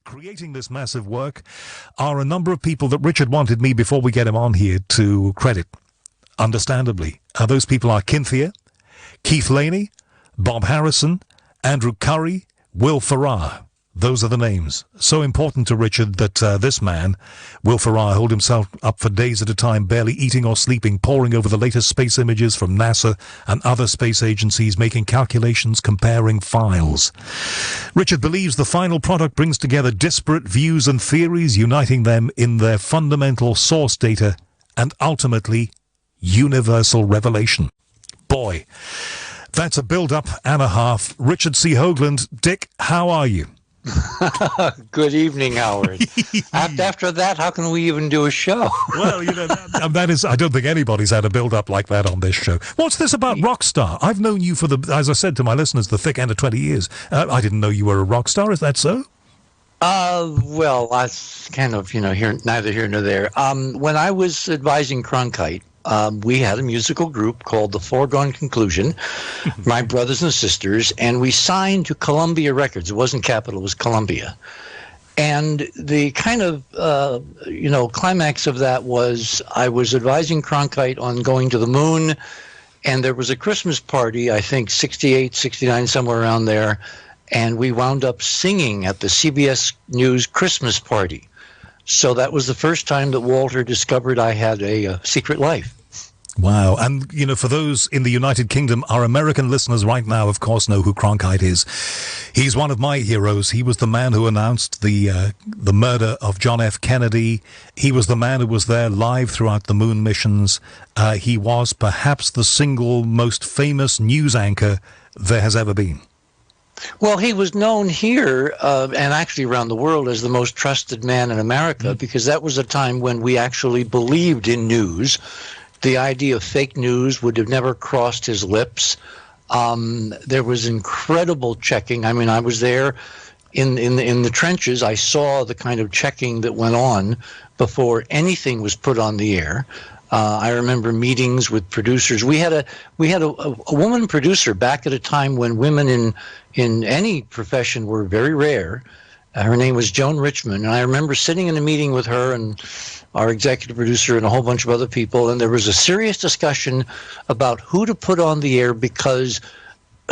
creating this massive work are a number of people that Richard wanted me, before we get him on here, to credit, understandably. Those people are Cynthia, Keith Laney, Bob Harrison, Andrew Curry, Will Ferrar. Those are the names. So important to Richard that this man, Will Ferrar, held himself up for days at a time, barely eating or sleeping, poring over the latest space images from NASA and other space agencies, making calculations, comparing files. Richard believes the final product brings together disparate views and theories, uniting them in their fundamental source data and ultimately universal revelation. Boy, that's a build-up and a half. Richard C. Hoagland. Dick, how are you? Good evening, Howard. After that, how can we even do a show? Well, you know, that is, I don't think anybody's had a build-up like that on this show. What's this about rock star? I've known you for as I said to my listeners, the thick end of 20 years. I didn't know you were a rock star. Is that so? Well, that's kind of, neither here nor there. When I was advising Cronkite, we had a musical group called The Foregone Conclusion, my brothers and sisters, and we signed to Columbia Records. It wasn't Capitol, it was Columbia. And the kind of, climax of that was I was advising Cronkite on going to the moon, and there was a Christmas party, I think 68, 69, somewhere around there, and we wound up singing at the CBS News Christmas party. So that was the first time that Walter discovered I had a secret life. Wow. And, for those in the United Kingdom, our American listeners right now, of course, know who Cronkite is. He's one of my heroes. He was the man who announced the murder of John F. Kennedy. He was the man who was there live throughout the moon missions. He was perhaps the single most famous news anchor there has ever been. Well, he was known here and actually around the world as the most trusted man in America, because that was a time when we actually believed in news. The idea of fake news would have never crossed his lips. There was incredible checking. I mean, I was there in the trenches. I saw the kind of checking that went on before anything was put on the air. I remember meetings with producers. We had a woman producer back at a time when women in any profession were very rare. Her name was Joan Richmond, and I remember sitting in a meeting with her and our executive producer and a whole bunch of other people, and there was a serious discussion about who to put on the air, because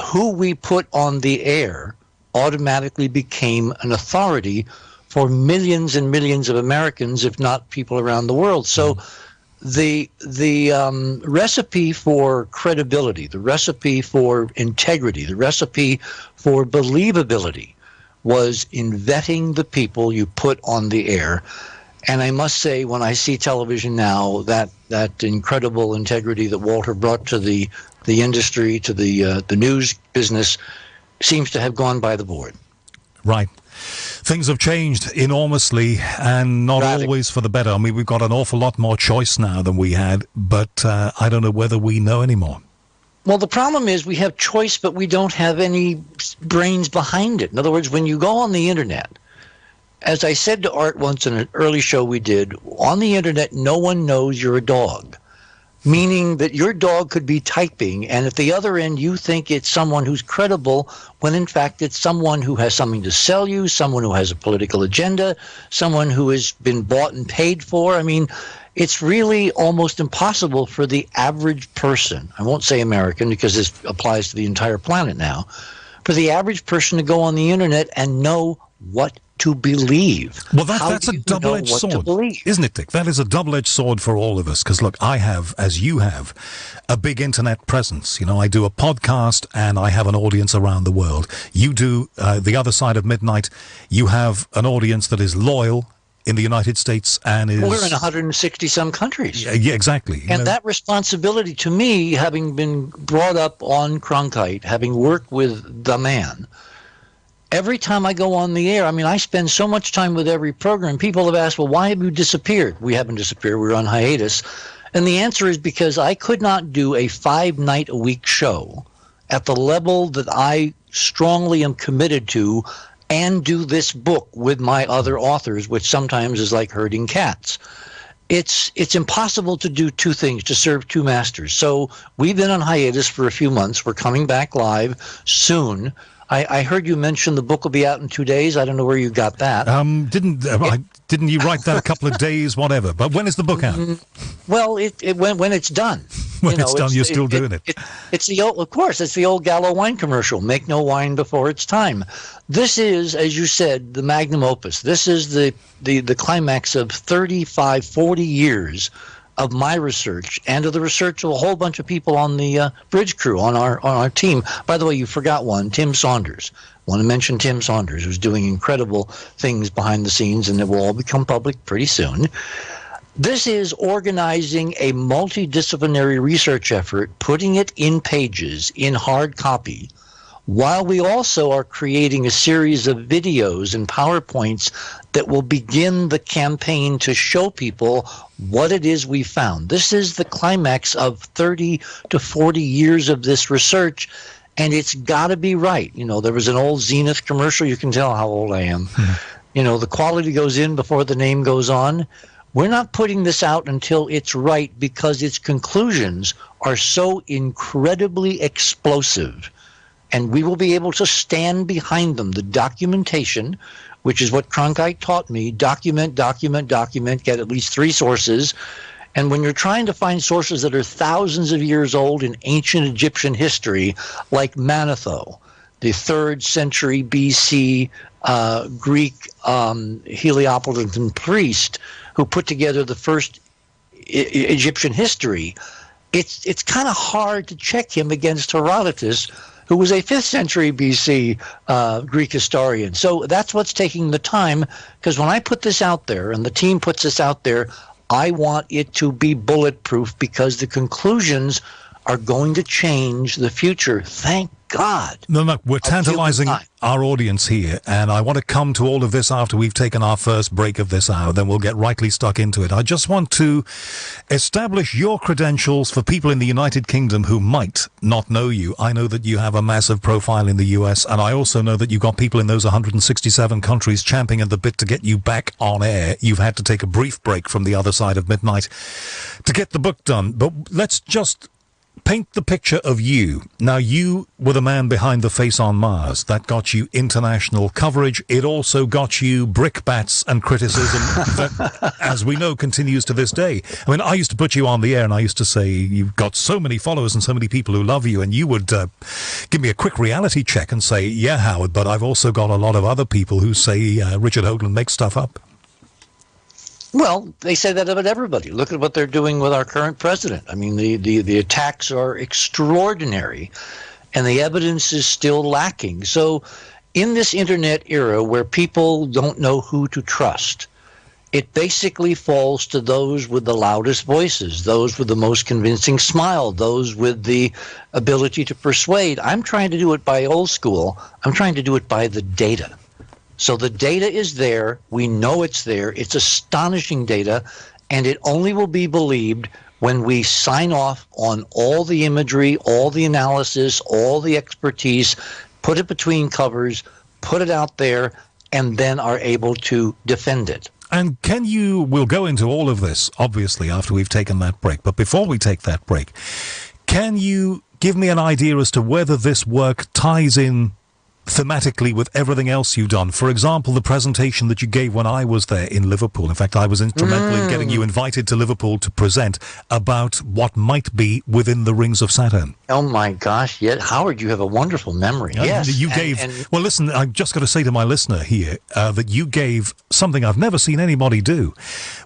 who we put on the air automatically became an authority for millions and millions of Americans, if not people around the world. So the recipe for credibility, the recipe for integrity, the recipe for believability was in vetting the people you put on the air. And I must say, when I see television now, that incredible integrity that Walter brought to the industry, to the news business, seems to have gone by the board. Right. Things have changed enormously, and not always for the better. I mean, we've got an awful lot more choice now than we had, but I don't know whether we know anymore. Well, the problem is we have choice, but we don't have any brains behind it. In other words, when you go on the internet, as I said to Art once in an early show we did, on the internet, no one knows you're a dog, meaning that your dog could be typing, and at the other end, you think it's someone who's credible, when in fact it's someone who has something to sell you, someone who has a political agenda, someone who has been bought and paid for. I mean, it's really almost impossible for the average person, I won't say American because this applies to the entire planet now, for the average person to go on the internet and know what to believe. Well, that's a double-edged sword, isn't it, Dick? That is a double-edged sword for all of us, because, look, I have, as you have, a big internet presence. I do a podcast, and I have an audience around the world. You do The Other Side of Midnight. You have an audience that is loyal in the United States and is... We're in 160-some countries. Yeah, exactly. And that responsibility to me, having been brought up on Cronkite, having worked with the man, every time I go on the air, I mean, I spend so much time with every program. People have asked, well, why have you disappeared? We haven't disappeared. We're on hiatus. And the answer is because I could not do a 5-night-a-week show at the level that I strongly am committed to and do this book with my other authors, which sometimes is like herding cats. It's impossible to do two things, to serve two masters. So we've been on hiatus for a few months. We're coming back live soon. I heard you mention the book will be out in 2 days. I don't know where you got that. Didn't you write that a couple of days, whatever? But when is the book out? Well, when it's done. When it's done, you're still doing it. It's the old, of course, it's the old Gallo wine commercial. Make no wine before it's time. This is, as you said, the magnum opus. This is the climax of 35, 40 years of my research and of the research of a whole bunch of people on the bridge crew, on our team. By the way, you forgot one, Tim Saunders. I want to mention Tim Saunders, who's doing incredible things behind the scenes, and it will all become public pretty soon. This is organizing a multidisciplinary research effort, putting it in pages, in hard copy, while we also are creating a series of videos and PowerPoints that will begin the campaign to show people what it is we found. This is the climax of 30 to 40 years of this research, and it's got to be right. You know, there was an old Zenith commercial. You can tell how old I am. You know, the quality goes in before the name goes on. We're not putting this out until it's right, because its conclusions are so incredibly explosive, and we will be able to stand behind them. The documentation, which is what Cronkite taught me, document, get at least 3 sources. And when you're trying to find sources that are thousands of years old in ancient Egyptian history, like Manetho, the 3rd century BC Greek Heliopolitan priest who put together the first Egyptian history, it's kind of hard to check him against Herodotus, who was a 5th century BC Greek historian. So that's what's taking the time, because when I put this out there and the team puts this out there, I want it to be bulletproof, because the conclusions are going to change the future. Thank God. No, we're tantalizing our audience here, and I want to come to all of this after we've taken our first break of this hour. Then we'll get rightly stuck into it. I just want to establish your credentials for people in the United Kingdom who might not know you. I know that you have a massive profile in the US, and I also know that you've got people in those 167 countries champing at the bit to get you back on air. You've had to take a brief break from the other side of midnight to get the book done. But let's just paint the picture of you. Now, you were the man behind The Face on Mars. That got you international coverage. It also got you brickbats and criticism that, as we know, continues to this day. I mean, I used to put you on the air and I used to say, you've got so many followers and so many people who love you, and you would give me a quick reality check and say, yeah, Howard, but I've also got a lot of other people who say Richard Hoagland makes stuff up. Well, they say that about everybody. Look at what they're doing with our current president. I mean, the attacks are extraordinary, and the evidence is still lacking. So in this internet era where people don't know who to trust, it basically falls to those with the loudest voices, those with the most convincing smile, those with the ability to persuade. I'm trying to do it by old school. I'm trying to do it by the data. So the data is there. We know it's there. It's astonishing data, and it only will be believed when we sign off on all the imagery, all the analysis, all the expertise, put it between covers, put it out there, and then are able to defend it. And we'll go into all of this, obviously, after we've taken that break. But before we take that break, can you give me an idea as to whether this work ties in thematically with everything else you've done? For example, the presentation that you gave when I was there in Liverpool. In fact, I was instrumental in getting you invited to Liverpool to present about what might be within the rings of Saturn. Oh my gosh, yeah, Howard, you have a wonderful memory. Yes. You gave, well, listen, I've just got to say to my listener here that you gave something I've never seen anybody do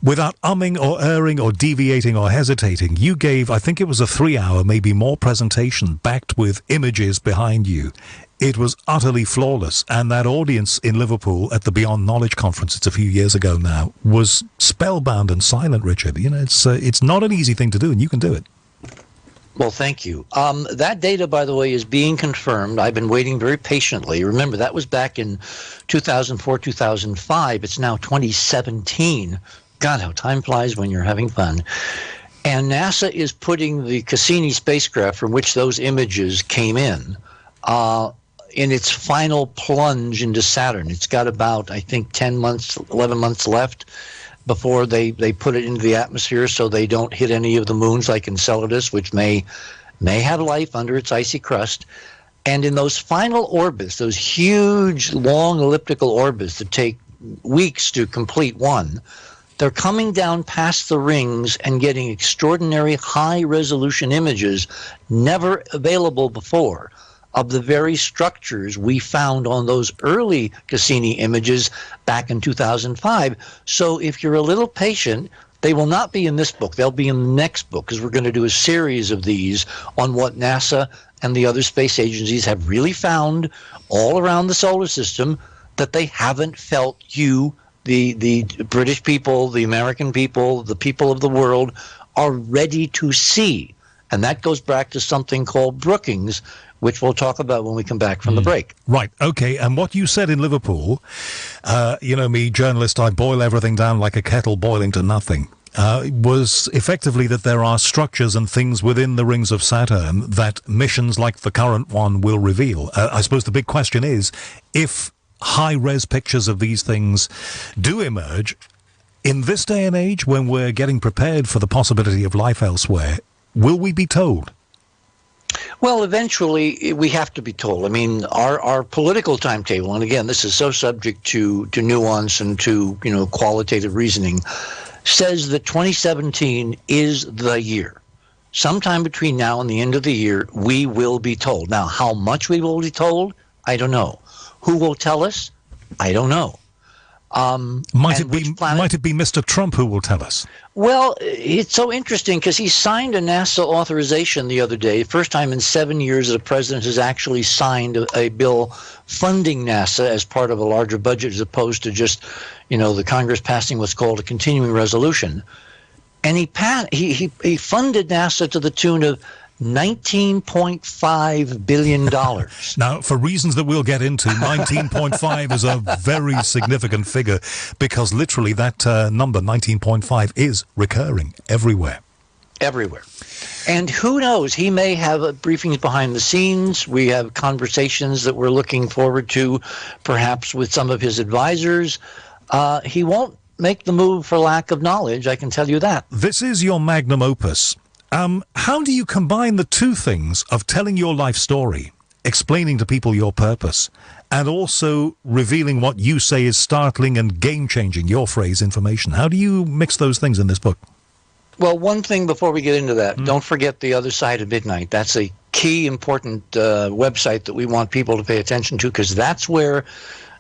without umming or erring or deviating or hesitating. You gave, I think it was a 3-hour, maybe more presentation backed with images behind you. It was utterly flawless, and that audience in Liverpool at the Beyond Knowledge Conference, it's a few years ago now, was spellbound and silent, Richard. You know, it's not an easy thing to do, and you can do it. Well, thank you. That data, by the way, is being confirmed. I've been waiting very patiently. Remember, that was back in 2004, 2005. It's now 2017. God, how time flies when you're having fun. And NASA is putting the Cassini spacecraft from which those images came in its final plunge into Saturn. It's got about, I think, 10 months, 11 months left before they put it into the atmosphere, so they don't hit any of the moons like Enceladus, which may have life under its icy crust. And in those final orbits, those huge, long elliptical orbits that take weeks to complete one, they're coming down past the rings and getting extraordinary high-resolution images never available before of the very structures we found on those early Cassini images back in 2005. So if you're a little patient, they will not be in this book. They'll be in the next book, because we're going to do a series of these on what NASA and the other space agencies have really found all around the solar system that they haven't felt you, the British people, the American people, the people of the world are ready to see. And that goes back to something called Brookings, which we'll talk about when we come back from the break. Right. Okay. And what you said in Liverpool, you know me, journalist, I boil everything down like a kettle boiling to nothing. Was effectively that there are structures and things within the rings of Saturn that missions like the current one will reveal. I suppose the big question is, if high-res pictures of these things do emerge, in this day and age when we're getting prepared for the possibility of life elsewhere, will we be told? Well, eventually we have to be told. I mean, our political timetable, and again, this is so subject to nuance and to, you know, qualitative reasoning, says that 2017 is the year. Sometime between now and the end of the year, we will be told. Now, how much we will be told, I don't know. Who will tell us? I don't know. Might it be Mr. Trump who will tell us? Well, it's so interesting because he signed a NASA authorization the other day. First time in 7 years that a president has actually signed a bill funding NASA as part of a larger budget, as opposed to just, you know, the Congress passing what's called a continuing resolution. And he funded NASA to the tune of $19.5 billion. Now, for reasons that we'll get into, 19.5 is a very significant figure, because literally that number, 19.5, is recurring everywhere. Everywhere. And who knows, he may have briefings behind the scenes. We have conversations that we're looking forward to, perhaps with some of his advisors. He won't make the move for lack of knowledge, I can tell you that. This is your magnum opus. How do you combine the two things of telling your life story, explaining to people your purpose, and also revealing what you say is startling and game-changing, your phrase, information? How do you mix those things in this book? Well, one thing before we get into that, don't forget The Other Side of Midnight. That's a key, important website that we want people to pay attention to, because that's where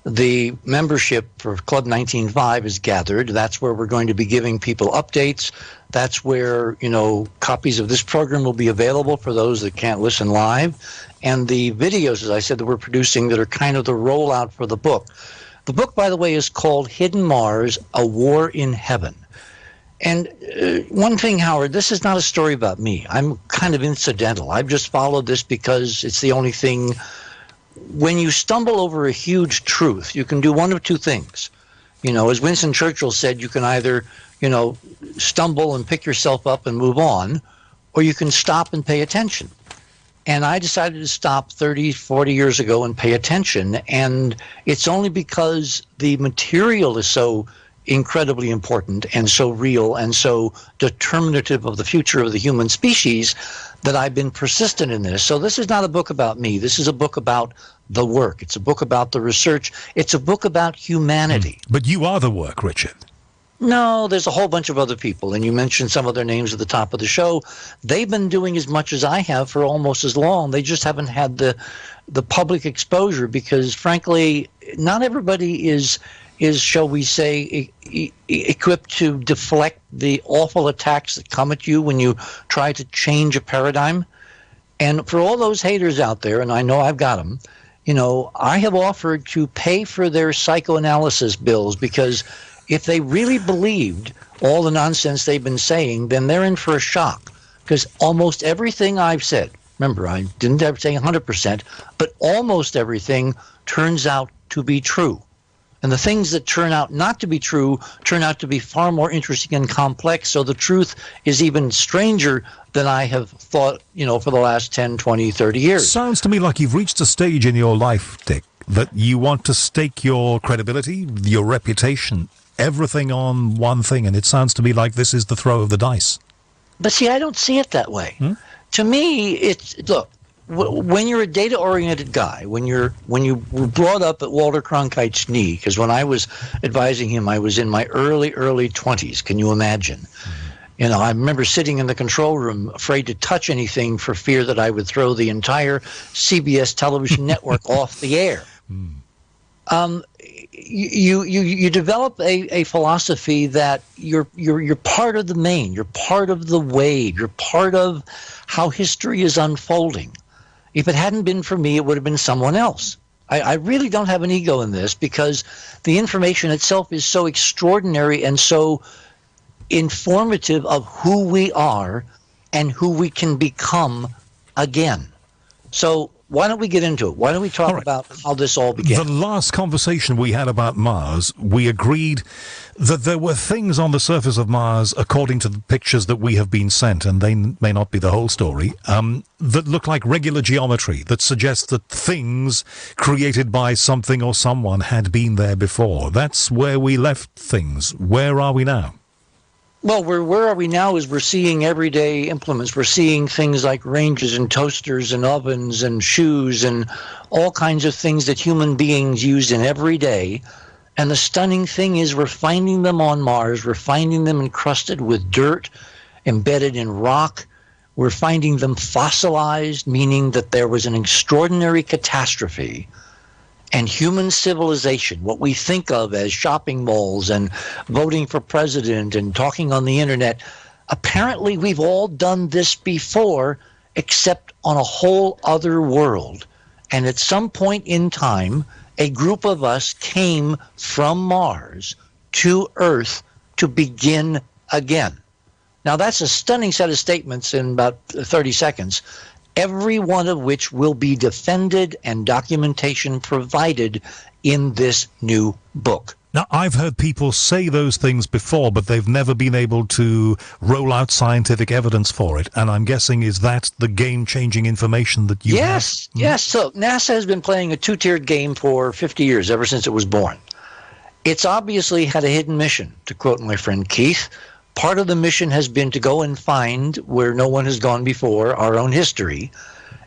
the membership for Club 19.5 is gathered. That's where we're going to be giving people updates. That's where, you know, copies of this program will be available for those that can't listen live. And the videos, as I said, that we're producing that are kind of the rollout for the book. The book, by the way, is called Hidden Mars, A War in Heaven. And one thing, Howard, this is not a story about me. I'm kind of incidental. I've just followed this because it's the only thing. When you stumble over a huge truth, you can do one of two things. You know, as Winston Churchill said, you can either, you know, stumble and pick yourself up and move on, or you can stop and pay attention. And I decided to stop 30, 40 years ago and pay attention. And it's only because the material is so incredibly important and so real and so determinative of the future of the human species that I've been persistent in this. So this is not a book about me. This is a book about the work. It's a book about the research. It's a book about humanity. But you are the work, Richard. No, there's a whole bunch of other people, and you mentioned some of their names at the top of the show. They've been doing as much as I have for almost as long. They just haven't had the public exposure because, frankly, not everybody is shall we say, equipped to deflect the awful attacks that come at you when you try to change a paradigm. And for all those haters out there, and I know I've got them, you know, I have offered to pay for their psychoanalysis bills, because if they really believed all the nonsense they've been saying, then they're in for a shock. Because almost everything I've said, remember, I didn't ever say 100%, but almost everything turns out to be true. And the things that turn out not to be true turn out to be far more interesting and complex. So the truth is even stranger than I have thought, you know, for the last 10, 20, 30 years. Sounds to me like you've reached a stage in your life, Dick, that you want to stake your credibility, your reputation, everything on one thing. And it sounds to me like this is the throw of the dice. But see, I don't see it that way. To me, it's, look, when you're a data-oriented guy, when you were brought up at Walter Cronkite's knee, because when I was advising him, I was in my early 20s. Can you imagine? You know, I remember sitting in the control room, afraid to touch anything for fear that I would throw the entire CBS television network off the air. You develop a philosophy that you're part of the main, you're part of the wave, you're part of how history is unfolding. If it hadn't been for me, it would have been someone else. I really don't have an ego in this because the information itself is so extraordinary and so informative of who we are and who we can become again. So why don't we get into it? Why don't we talk about how this all began? The last conversation we had about Mars, we agreed that there were things on the surface of Mars, according to the pictures that we have been sent, and they may not be the whole story, that look like regular geometry, that suggests that things created by something or someone had been there before. That's where we left things. Where are we now? Well, where are we now is we're seeing everyday implements. We're seeing things like ranges and toasters and ovens and shoes and all kinds of things that human beings use in every day. And the stunning thing is we're finding them on Mars. We're finding them encrusted with dirt, embedded in rock. We're finding them fossilized, meaning that there was an extraordinary catastrophe. And human civilization, what we think of as shopping malls and voting for president and talking on the internet, apparently we've all done this before, except on a whole other world. And at some point in time, a group of us came from Mars to Earth to begin again. Now, that's a stunning set of statements in about 30 seconds. Every one of which will be defended and documentation provided in this new book. Now, I've heard people say those things before, but they've never been able to roll out scientific evidence for it. And I'm guessing, is that the game-changing information that you have? Yes. So NASA has been playing a two-tiered game for 50 years, ever since it was born. It's obviously had a hidden mission, to quote my friend Keith. Part of the mission has been to go and find, where no one has gone before, our own history.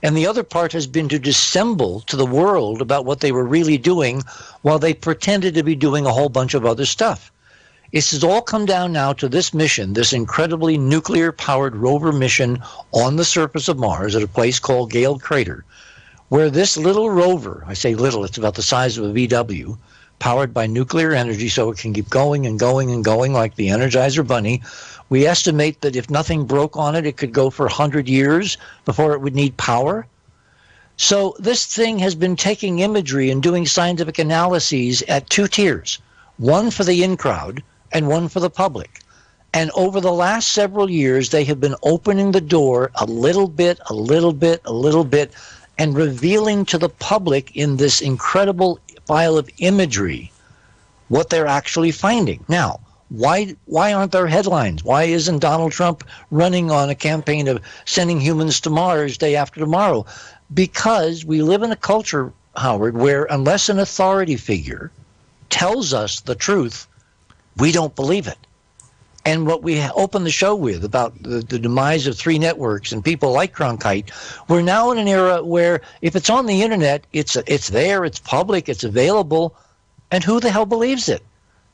And the other part has been to dissemble to the world about what they were really doing while they pretended to be doing a whole bunch of other stuff. This has all come down now to this mission, this incredibly nuclear-powered rover mission on the surface of Mars at a place called Gale Crater, where this little rover, I say little, it's about the size of a VW, powered by nuclear energy so it can keep going and going and going like the Energizer Bunny. We estimate that if nothing broke on it, it could go for 100 years before it would need power. So this thing has been taking imagery and doing scientific analyses at two tiers, one for the in-crowd and one for the public. And over the last several years, they have been opening the door a little bit, and revealing to the public in this incredible file of imagery what they're actually finding. Now, why aren't there headlines? Why isn't Donald Trump running on a campaign of sending humans to Mars day after tomorrow? Because we live in a culture, Howard, where unless an authority figure tells us the truth, we don't believe it. And what we opened the show with about the demise of three networks and people like Cronkite, we're now in an era where if it's on the internet, it's there, it's public, it's available, and who the hell believes it?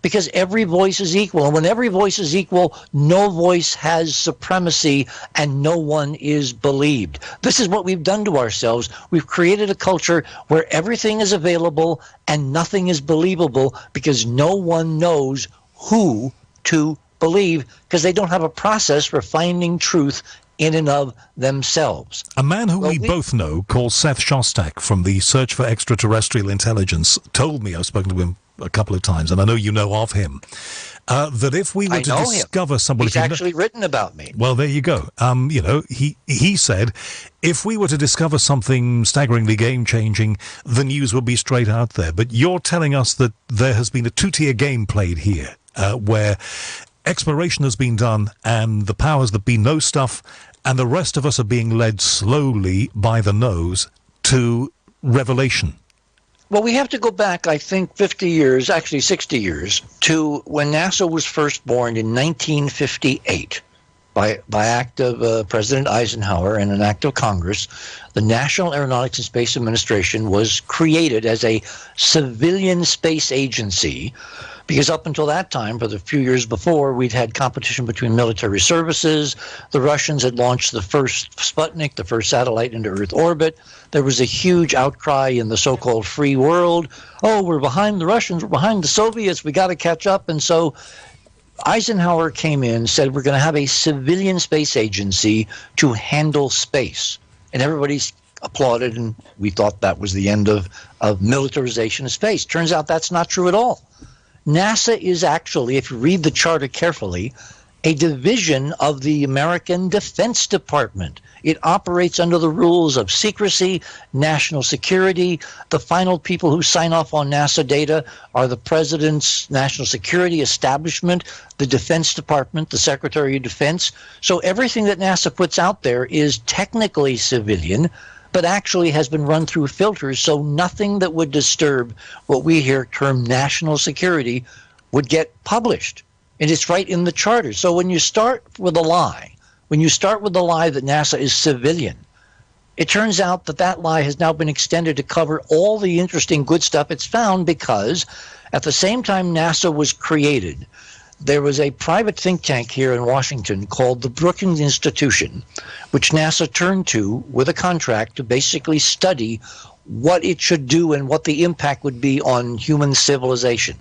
Because every voice is equal. And when every voice is equal, no voice has supremacy and no one is believed. This is what we've done to ourselves. We've created a culture where everything is available and nothing is believable because no one knows who to believe because they don't have a process for finding truth in and of themselves. A man who we both know, called Seth Shostak from the Search for Extraterrestrial Intelligence, told me, I've spoken to him a couple of times, and I know you know of him, that if we were to discover somebody... He's actually written about me. Well, there you go. He said, if we were to discover something staggeringly game-changing, the news would be straight out there. But you're telling us that there has been a two-tier game played here, where exploration has been done and the powers that be know stuff, and the rest of us are being led slowly by the nose to revelation. Well, we have to go back, I think, 50 years, actually 60 years, to when NASA was first born in 1958. by act of President Eisenhower and an act of Congress, the National Aeronautics and Space Administration was created as a civilian space agency, because up until that time, for the few years before, we'd had competition between military services. The Russians had launched the first Sputnik, the first satellite into Earth orbit. There was a huge outcry in the so-called free world. Oh, we're behind the Russians, we're behind the Soviets, we got to catch up. And so Eisenhower came in, said we're going to have a civilian space agency to handle space. And everybody applauded, and we thought that was the end of militarization of space. Turns out that's not true at all. NASA is actually, if you read the charter carefully, a division of the American Defense Department. It operates under the rules of secrecy, national security. The final people who sign off on NASA data are the President's national security establishment, the Defense Department, the Secretary of Defense. So everything that NASA puts out there is technically civilian, but actually has been run through filters, so nothing that would disturb what we here term national security would get published. And it's right in the charter. So when you start with a lie, that NASA is civilian, it turns out that that lie has now been extended to cover all the interesting good stuff it's found, because at the same time NASA was created, there was a private think tank here in Washington called the Brookings Institution, which NASA turned to with a contract to basically study what it should do and what the impact would be on human civilization.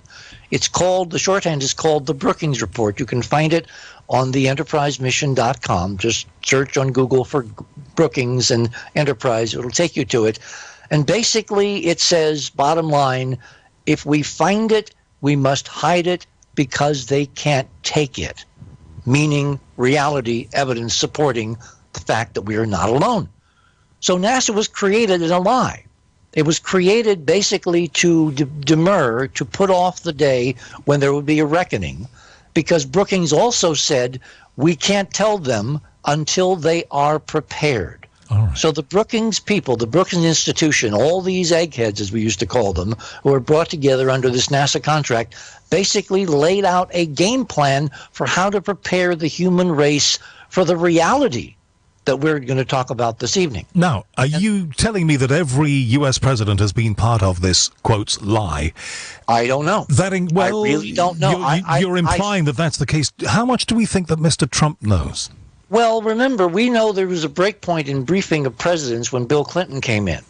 It's called, the shorthand is called the Brookings Report. You can find it on the enterprisemission.com. Just search on Google for Brookings and Enterprise. It'll take you to it. And basically it says, bottom line, if we find it, we must hide it because they can't take it. Meaning reality, evidence supporting the fact that we are not alone. So NASA was created in a lie. It was created basically to demur, to put off the day when there would be a reckoning, because Brookings also said we can't tell them until they are prepared. All right. So the Brookings people, the Brookings Institution, all these eggheads, as we used to call them, who were brought together under this NASA contract, basically laid out a game plan for how to prepare the human race for the reality that we're going to talk about this evening. Now, are you telling me that every U.S. president has been part of this, quotes, lie? I don't know. I really don't know. You're implying that that's the case. How much do we think that Mr. Trump knows? Well, remember, we know there was a break point in briefing of presidents when Bill Clinton came in.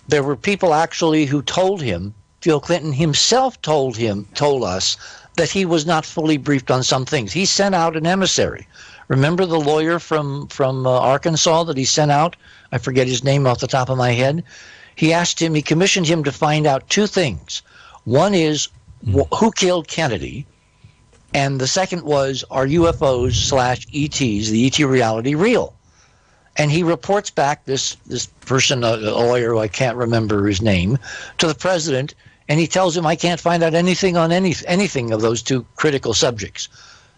There were people actually who told him, Bill Clinton himself told us that he was not fully briefed on some things. He sent out an emissary. Remember the lawyer from Arkansas that he sent out? I forget his name off the top of my head. He commissioned him to find out two things. One is who killed Kennedy, and the second was, are UFOs/ETs, the ET reality, real? And he reports back, this person, a lawyer who I can't remember his name, to the president, and he tells him, I can't find out anything on anything of those two critical subjects.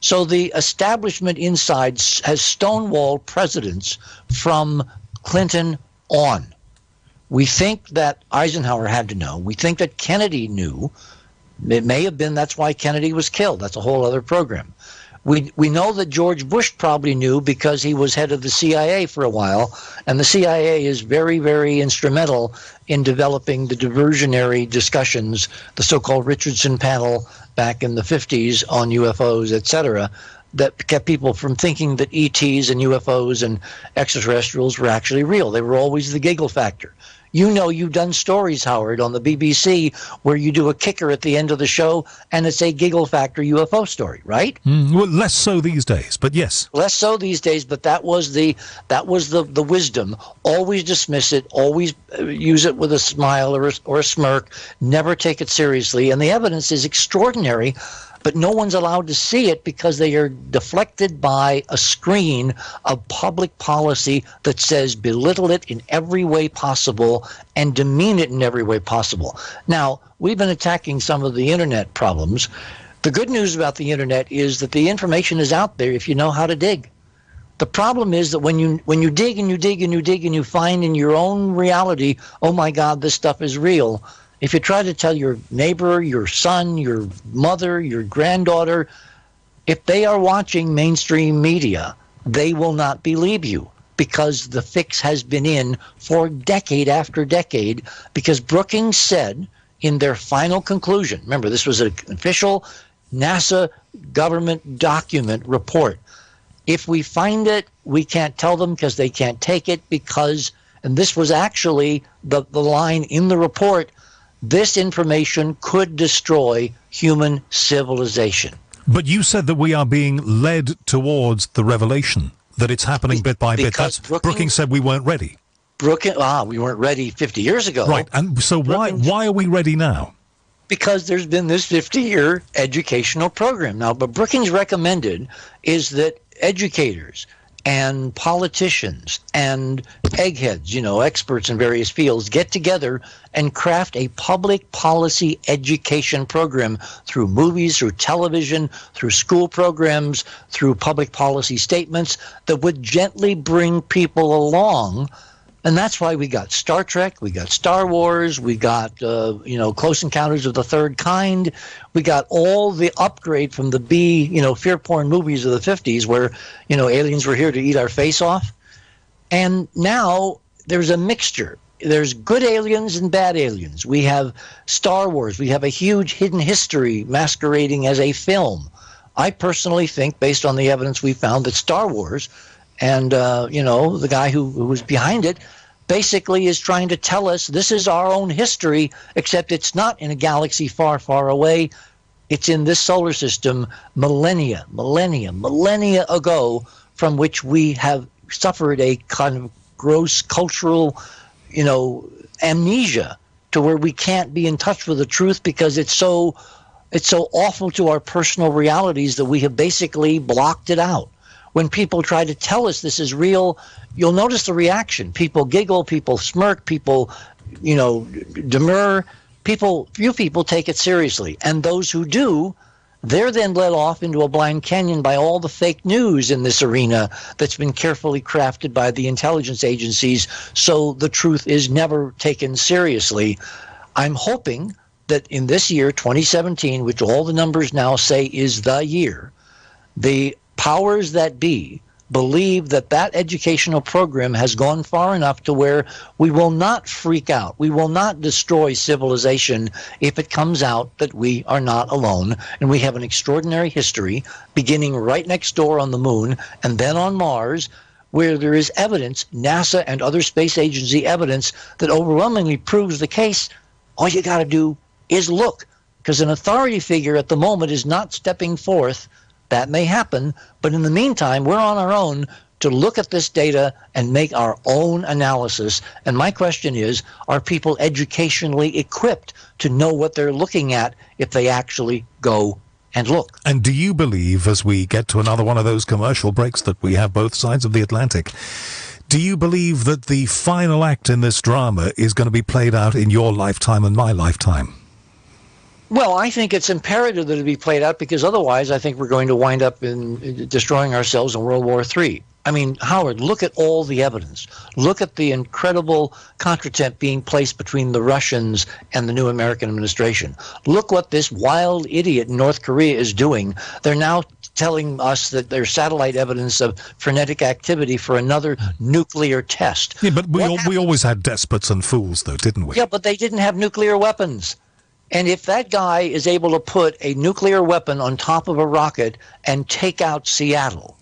So the establishment inside has stonewalled presidents from Clinton on. We think that Eisenhower had to know. We think that Kennedy knew. It may have been that's why Kennedy was killed. That's a whole other program. We know that George Bush probably knew because he was head of the CIA for a while, and the CIA is very, very instrumental in developing the diversionary discussions, the so-called Richardson panel back in the 50s on UFOs, etc., that kept people from thinking that ETs and UFOs and extraterrestrials were actually real. They were always the giggle factor. You know, you've done stories, Howard, on the BBC where you do a kicker at the end of the show and it's a giggle factor UFO story, right? Well, less so these days, but yes. Less so these days, but that was the wisdom. Always dismiss it, always use it with a smile or a smirk, never take it seriously. And the evidence is extraordinary, but no one's allowed to see it because they are deflected by a screen of public policy that says belittle it in every way possible and demean it in every way possible. Now, we've been attacking some of the internet problems. The good news about the internet is that the information is out there if you know how to dig. The problem is that when you dig and you dig and you dig and you find in your own reality, oh my God, this stuff is real. If you try to tell your neighbor, your son, your mother, your granddaughter, if they are watching mainstream media, they will not believe you, because the fix has been in for decade after decade, because Brookings said in their final conclusion, remember, this was an official NASA government document report, if we find it, we can't tell them because they can't take it, because, and this was actually the line in the report, this information could destroy human civilization. But you said that we are being led towards the revelation, that it's happening bit by bit. That's, Brookings said we weren't ready. We weren't ready 50 years ago. Right, and so why are we ready now? Because there's been this 50-year educational program. Now, but Brookings recommended is that educators and politicians and eggheads, experts in various fields, get together and craft a public policy education program through movies, through television, through school programs, through public policy statements that would gently bring people along. And that's why we got Star Trek, we got Star Wars, we got, Close Encounters of the Third Kind. We got all the upgrade from the fear porn movies of the 50s where, aliens were here to eat our face off. And now there's a mixture. There's good aliens and bad aliens. We have Star Wars. We have a huge hidden history masquerading as a film. I personally think, based on the evidence we found, that Star Wars and, the guy who was behind it basically is trying to tell us this is our own history, except it's not in a galaxy far, far away. It's in this solar system millennia ago, from which we have suffered a kind of gross cultural, amnesia, to where we can't be in touch with the truth because it's so awful to our personal realities that we have basically blocked it out. When people try to tell us this is real, you'll notice the reaction. People giggle, people smirk, people, demur. Few people take it seriously. And those who do, they're then led off into a blind canyon by all the fake news in this arena that's been carefully crafted by the intelligence agencies, so the truth is never taken seriously. I'm hoping that in this year, 2017, which all the numbers now say is the year, the powers that be believe that educational program has gone far enough to where we will not freak out. We will not destroy civilization if it comes out that we are not alone. And we have an extraordinary history beginning right next door on the moon and then on Mars, where there is evidence, NASA and other space agency evidence, that overwhelmingly proves the case. All you got to do is look, because an authority figure at the moment is not stepping forth. That may happen, but in the meantime, we're on our own to look at this data and make our own analysis. And my question is, are people educationally equipped to know what they're looking at if they actually go and look? And do you believe, as we get to another one of those commercial breaks that we have both sides of the Atlantic, do you believe that the final act in this drama is going to be played out in your lifetime and my lifetime? Well, I think it's imperative that it be played out, because otherwise I think we're going to wind up in destroying ourselves in World War III. I mean, Howard, look at all the evidence. Look at the incredible contretemps being placed between the Russians and the new American administration. Look what this wild idiot in North Korea is doing. They're now telling us that there's satellite evidence of frenetic activity for another nuclear test. Yeah, but we always had despots and fools, though, didn't we? Yeah, but they didn't have nuclear weapons. And if that guy is able to put a nuclear weapon on top of a rocket and take out Seattle,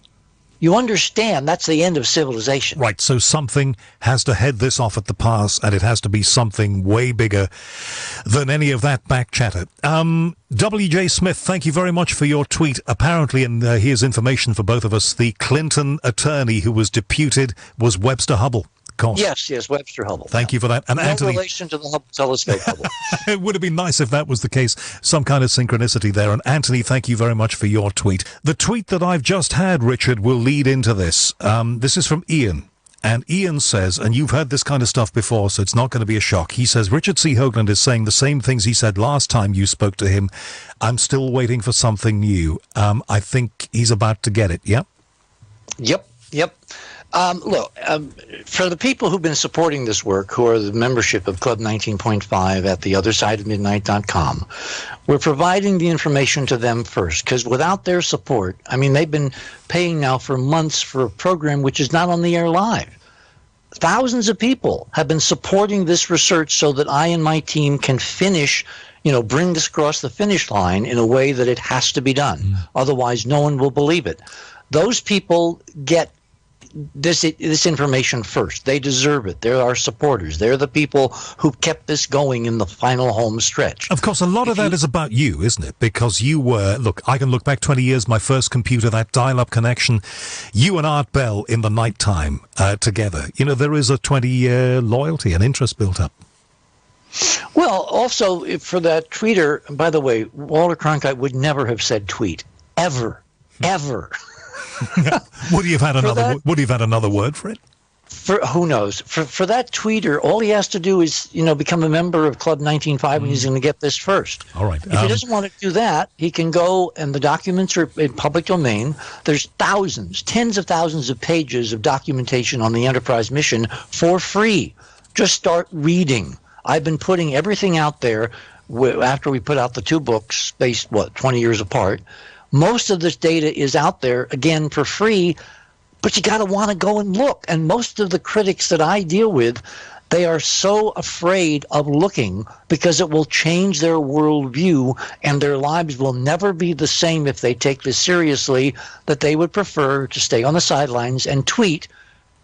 you understand that's the end of civilization. Right, so something has to head this off at the pass, and it has to be something way bigger than any of that back chatter. W.J. Smith, thank you very much for your tweet. Apparently, and here's information for both of us, the Clinton attorney who was deputed was Webster Hubble. Yes, Webster Hubble. Thank you for that. And no Anthony, relation to the Hubble telescope. Hubble. It would have been nice if that was the case. Some kind of synchronicity there. And Anthony, thank you very much for your tweet. The tweet that I've just had, Richard, will lead into this. This is from Ian. And Ian says, and you've heard this kind of stuff before, so it's not going to be a shock. He says, Richard C. Hoagland is saying the same things he said last time you spoke to him. I'm still waiting for something new. I think he's about to get it, yeah? Yep. For the people who've been supporting this work, who are the membership of Club 19.5 at theothersideofmidnight.com, we're providing the information to them first, because without their support, I mean, they've been paying now for months for a program which is not on the air live. Thousands of people have been supporting this research so that I and my team can finish, bring this across the finish line in a way that it has to be done. Otherwise, no one will believe it. Those people get this information first. They deserve it. They're our supporters. They're the people who kept this going in the final home stretch. Of course, a lot of that is about you, isn't it? Because you were, I can look back 20 years, my first computer, that dial-up connection, you and Art Bell in the nighttime together. There is a 20-year loyalty and interest built up. Well, also, for that tweeter, by the way, Walter Cronkite would never have said tweet. Ever. Would he have had another word for it? Who knows? For that tweeter, all he has to do is, become a member of Club 19.5 and he's going to get this first. All right. If he doesn't want to do that, he can go, and the documents are in public domain. There's tens of thousands of pages of documentation on the Enterprise mission for free. Just start reading. I've been putting everything out there after we put out the two books, spaced, 20 years apart. Most of this data is out there, again, for free, but you got to want to go and look. And most of the critics that I deal with, they are so afraid of looking because it will change their worldview and their lives will never be the same if they take this seriously, that they would prefer to stay on the sidelines and tweet.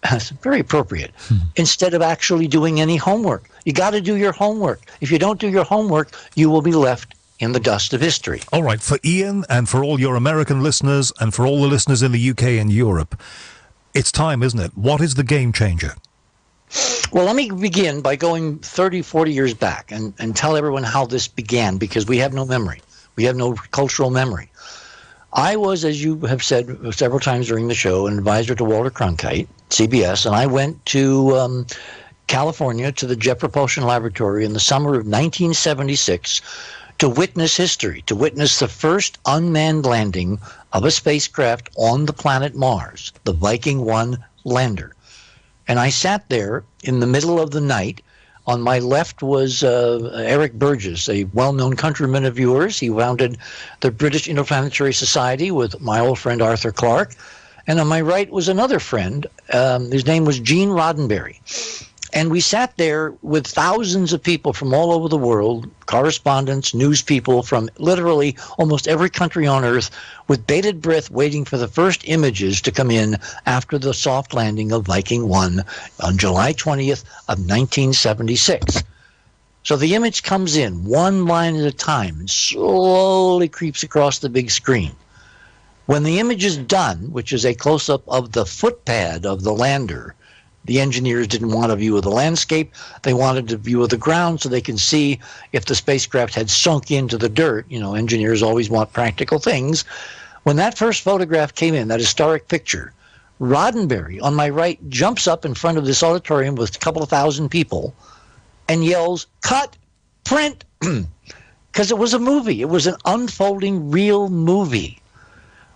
That's very appropriate. Instead of actually doing any homework. You got to do your homework. If you don't do your homework, you will be left in the dust of history. All right, for Ian and for all your American listeners and for all the listeners in the UK and Europe, it's time, isn't it? What is the game changer? Well, let me begin by going 30, 40 years back and tell everyone how this began, because we have no memory. We have no cultural memory. I was, as you have said several times during the show, an advisor to Walter Cronkite, CBS, and I went to California to the Jet Propulsion Laboratory in the summer of 1976 to witness history, to witness the first unmanned landing of a spacecraft on the planet Mars, the Viking 1 lander. And I sat there in the middle of the night. On my left was Eric Burgess, a well-known countryman of yours. He founded the British Interplanetary Society with my old friend Arthur Clarke. And on my right was another friend. His name was Gene Roddenberry. And we sat there with thousands of people from all over the world, correspondents, news people from literally almost every country on Earth, with bated breath waiting for the first images to come in after the soft landing of Viking 1 on July 20th of 1976. So the image comes in one line at a time and slowly creeps across the big screen. When the image is done, which is a close-up of the footpad of the lander, the engineers didn't want a view of the landscape. They wanted a view of the ground so they can see if the spacecraft had sunk into the dirt. Engineers always want practical things. When that first photograph came in, that historic picture, Roddenberry, on my right, jumps up in front of this auditorium with a couple of thousand people and yells, "Cut! Print!" Because it was a movie. It was an unfolding real movie.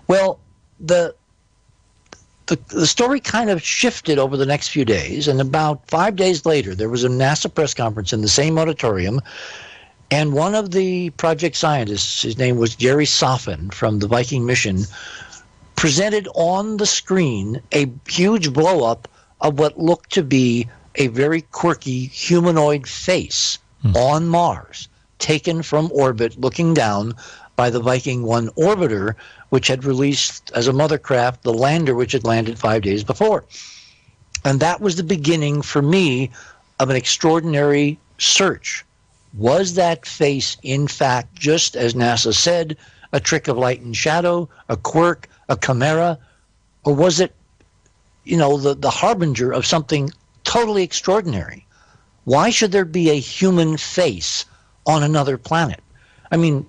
Well, the story kind of shifted over the next few days, and about 5 days later, there was a NASA press conference in the same auditorium, and one of the project scientists, his name was Jerry Soffin from the Viking mission, presented on the screen a huge blow-up of what looked to be a very quirky humanoid face on Mars, taken from orbit, looking down by the Viking 1 orbiter, which had released as a mothercraft the lander which had landed 5 days before. And that was the beginning for me of an extraordinary search. Was that face, in fact, just as NASA said, a trick of light and shadow, a quirk, a chimera, or was it, the harbinger of something totally extraordinary? Why should there be a human face on another planet? I mean,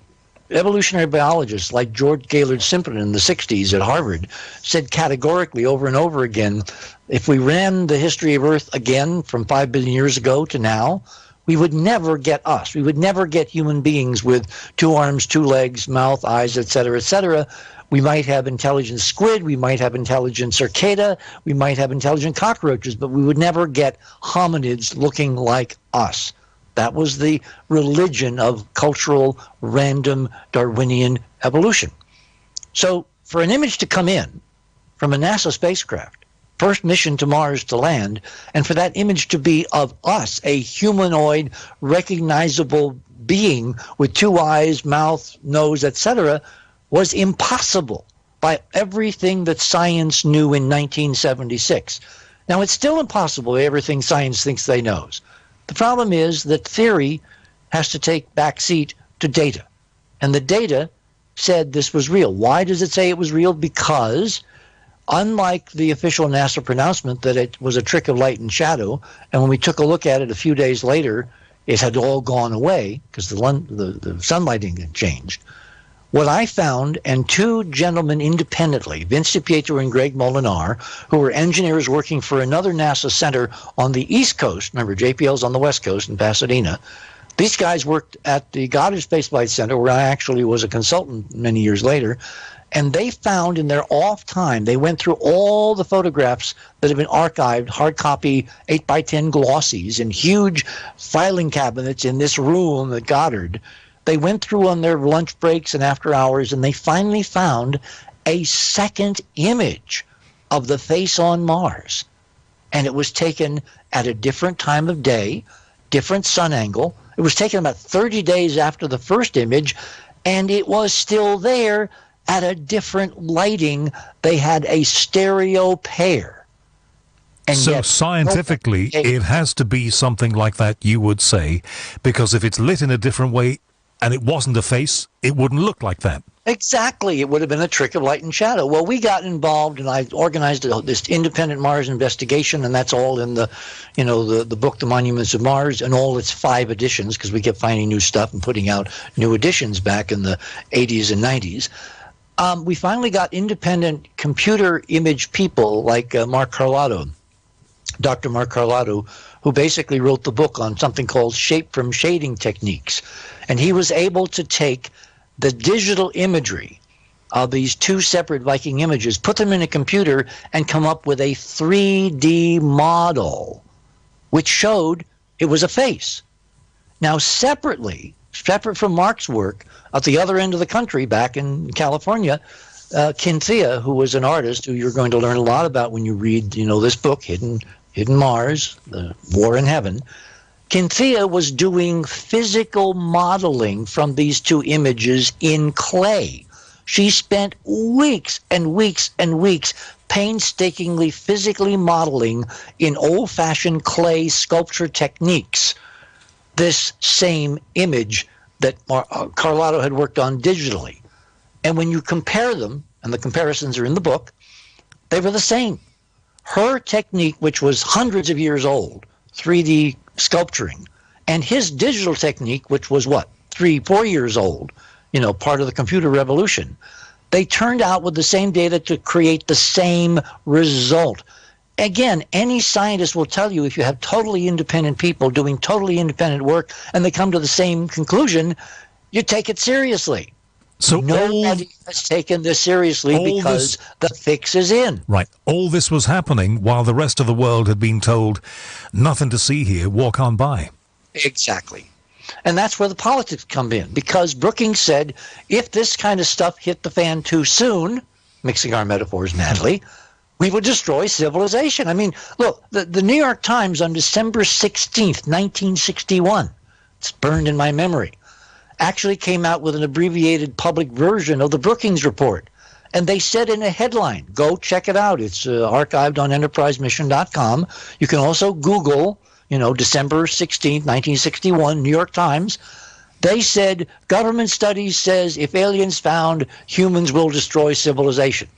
evolutionary biologists like George Gaylord Simpson in the 60s at Harvard said categorically over and over again, if we ran the history of Earth again from 5 billion years ago to now, we would never get us. We would never get human beings with 2 arms, 2 legs, mouth, eyes, etc., etc. We might have intelligent squid, we might have intelligent cicada, we might have intelligent cockroaches, but we would never get hominids looking like us. That was the religion of cultural, random, Darwinian evolution. So for an image to come in from a NASA spacecraft, first mission to Mars to land, and for that image to be of us, a humanoid, recognizable being with 2 eyes, mouth, nose, etc., was impossible by everything that science knew in 1976. Now, it's still impossible by everything science thinks they knows. The problem is that theory has to take backseat to data. And the data said this was real. Why does it say it was real? Because unlike the official NASA pronouncement that it was a trick of light and shadow, and when we took a look at it a few days later, it had all gone away because the sunlighting had changed. What I found, and 2 gentlemen independently, Vince DiPietro and Greg Molinar, who were engineers working for another NASA center on the East Coast, remember JPL's on the West Coast in Pasadena, these guys worked at the Goddard Space Flight Center, where I actually was a consultant many years later, and they found in their off time, they went through all the photographs that have been archived, hard copy 8x10 glossies in huge filing cabinets in this room at Goddard. They went through on their lunch breaks and after hours, and they finally found a second image of the face on Mars. And it was taken at a different time of day, different sun angle. It was taken about 30 days after the first image, and it was still there at a different lighting. They had a stereo pair. And so scientifically, it has to be something like that, you would say, because if it's lit in a different way and it wasn't a face, it wouldn't look like that. Exactly. It would have been a trick of light and shadow. Well, we got involved, and I organized this independent Mars investigation, and that's all in the, the book, The Monuments of Mars, and all its 5 editions, because we kept finding new stuff and putting out new editions back in the 80s and 90s. We finally got independent computer image people like Mark Carlotto, Dr. Mark Carlotto, who basically wrote the book on something called shape from shading techniques. And he was able to take the digital imagery of these 2 separate Viking images, put them in a computer, and come up with a 3D model, which showed it was a face. Now, separate from Mark's work, at the other end of the country, back in California, Kinthea, who was an artist who you're going to learn a lot about when you read, this book, Hidden Mars, The War in Heaven. Kinthea was doing physical modeling from these 2 images in clay. She spent weeks and weeks and weeks painstakingly physically modeling in old-fashioned clay sculpture techniques this same image that Carlotto had worked on digitally. And when you compare them, and the comparisons are in the book, they were the same. Her technique, which was hundreds of years old, 3D sculpturing, and his digital technique, which was 3-4 years old, part of the computer revolution, they turned out with the same data to create the same result. Again, any scientist will tell you if you have totally independent people doing totally independent work and they come to the same conclusion, you take it seriously. So nobody has taken this seriously because the fix is in. Right. All this was happening while the rest of the world had been told, nothing to see here, walk on by. Exactly. And that's where the politics come in, because Brookings said if this kind of stuff hit the fan too soon, mixing our metaphors madly, we would destroy civilization. I mean, look, the New York Times on December 16th, 1961, it's burned in my memory, actually came out with an abbreviated public version of the Brookings report. And they said in a headline, go check it out. It's archived on enterprisemission.com. You can also Google, December 16th, 1961, New York Times. They said, government studies says if aliens found, humans will destroy civilization.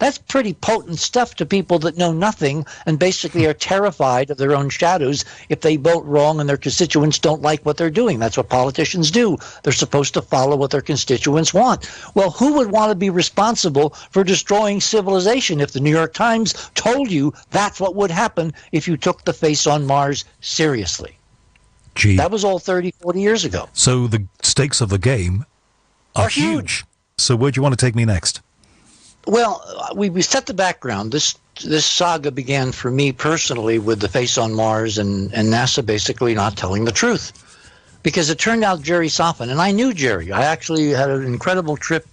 That's pretty potent stuff to people that know nothing and basically are terrified of their own shadows if they vote wrong and their constituents don't like what they're doing. That's what politicians do. They're supposed to follow what their constituents want. Well, who would want to be responsible for destroying civilization if the New York Times told you that's what would happen if you took the face on Mars seriously? Gee. That was all 30, 40 years ago. So the stakes of the game are huge. So where do you want to take me next? Well, we set the background. This saga began for me personally with the face on Mars and NASA basically not telling the truth. Because it turned out Jerry Soffin, and I knew Jerry. I actually had an incredible trip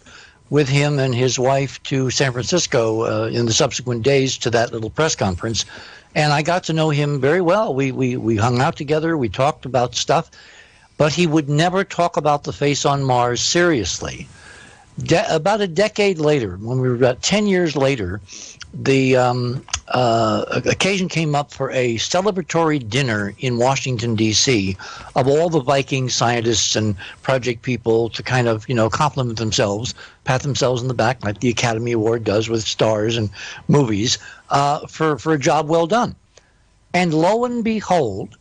with him and his wife to San Francisco in the subsequent days to that little press conference. And I got to know him very well. We hung out together. We talked about stuff. But he would never talk about the face on Mars seriously. About a decade later, when we were about 10 years later, the occasion came up for a celebratory dinner in Washington, D.C. of all the Viking scientists and project people to kind of, compliment themselves, pat themselves on the back like the Academy Award does with stars and movies for a job well done. And lo and behold,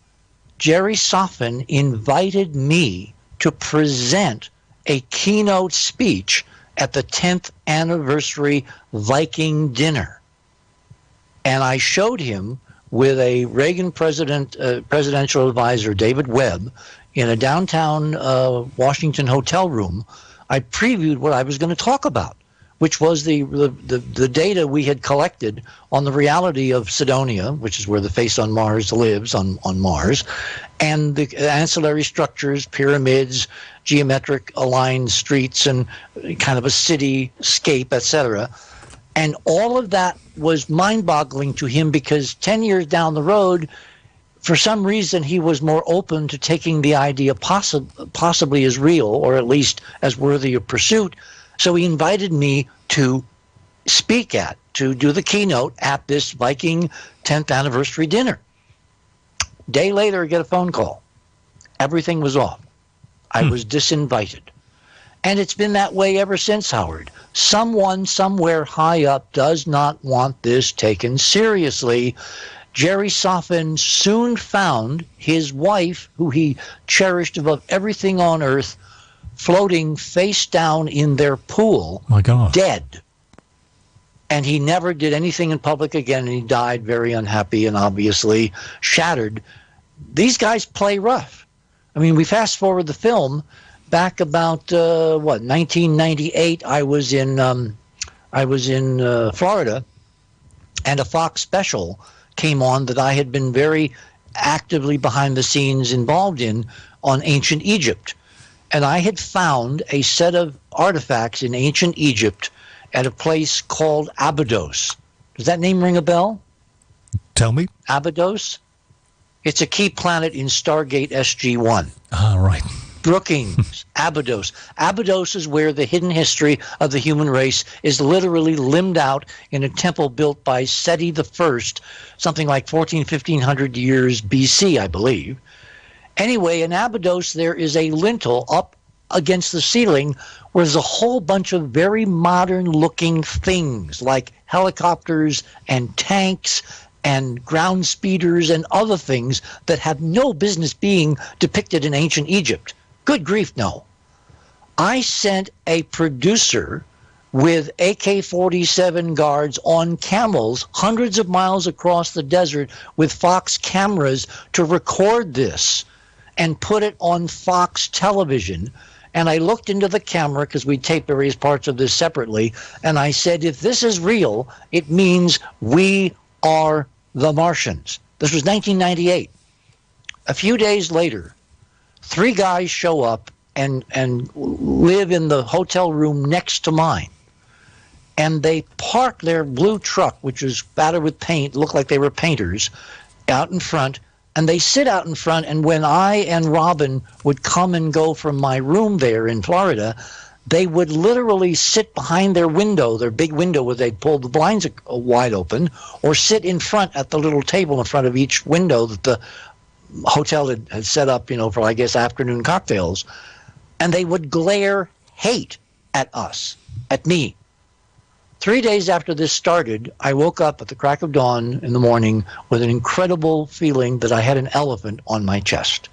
Jerry Soffin invited me to present a keynote speech at the 10th anniversary Viking dinner. And I showed him with a Reagan presidential advisor, David Webb, in a downtown Washington hotel room. I previewed what I was going to talk about, which was the data we had collected on the reality of Cydonia, which is where the face on Mars lives, on Mars, and the ancillary structures, pyramids, geometric aligned streets, and kind of a cityscape, etc. And all of that was mind-boggling to him because 10 years down the road, for some reason, he was more open to taking the idea possibly as real, or at least as worthy of pursuit. So he invited me to to do the keynote at this Viking 10th anniversary dinner. Day later, I get a phone call. Everything was off. I was disinvited. And it's been that way ever since, Howard. Someone somewhere high up does not want this taken seriously. Jerry Soffin soon found his wife, who he cherished above everything on earth, floating face down in their pool, my God, dead. And he never did anything in public again, and he died very unhappy and obviously shattered. These guys play rough. I mean, we fast forward the film back about 1998. I was in Florida, and a Fox special came on that I had been very actively behind the scenes involved in on ancient Egypt. And I had found a set of artifacts in ancient Egypt at a place called Abydos. Does that name ring a bell? Tell me. Abydos? It's a key planet in Stargate SG-1. Ah, right. Brookings, Abydos. Abydos is where the hidden history of the human race is literally limbed out in a temple built by Seti I, something like 1,500 years BC, I believe. Anyway, in Abydos, there is a lintel up against the ceiling where there's a whole bunch of very modern-looking things like helicopters and tanks and ground speeders and other things that have no business being depicted in ancient Egypt. Good grief, no. I sent a producer with AK-47 guards on camels hundreds of miles across the desert with Fox cameras to record this and put it on Fox television. And I looked into the camera because we taped various parts of this separately, and I said, if this is real, it means we are the Martians. This was 1998. A few days later, 3 guys show up and live in the hotel room next to mine. And they park their blue truck, which was spattered with paint, looked like they were painters, out in front. And they sit out in front, and when I and Robin would come and go from my room there in Florida, they would literally sit behind their window, their big window where they'd pull the blinds wide open, or sit in front at the little table in front of each window that the hotel had set up, for, I guess, afternoon cocktails. And they would glare hate at us, at me. 3 days after this started, I woke up at the crack of dawn in the morning with an incredible feeling that I had an elephant on my chest.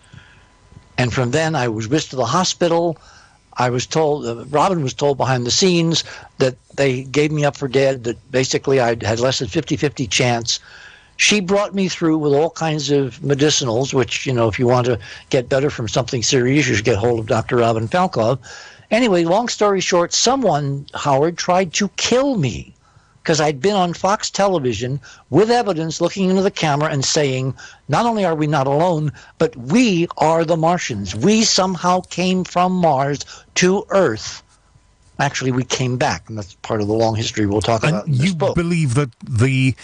And from then I was whisked to the hospital. I was told, Robin was told behind the scenes that they gave me up for dead, that basically I had less than 50-50 chance. She brought me through with all kinds of medicinals, which, you know, if you want to get better from something serious, you should get hold of Dr. Robin Falkov. Anyway, long story short, someone, Howard, tried to kill me because I'd been on Fox television with evidence looking into the camera and saying, not only are we not alone, but we are the Martians. We somehow came from Mars to Earth. Actually, we came back, and that's part of the long history we'll talk about in this book. You believe that the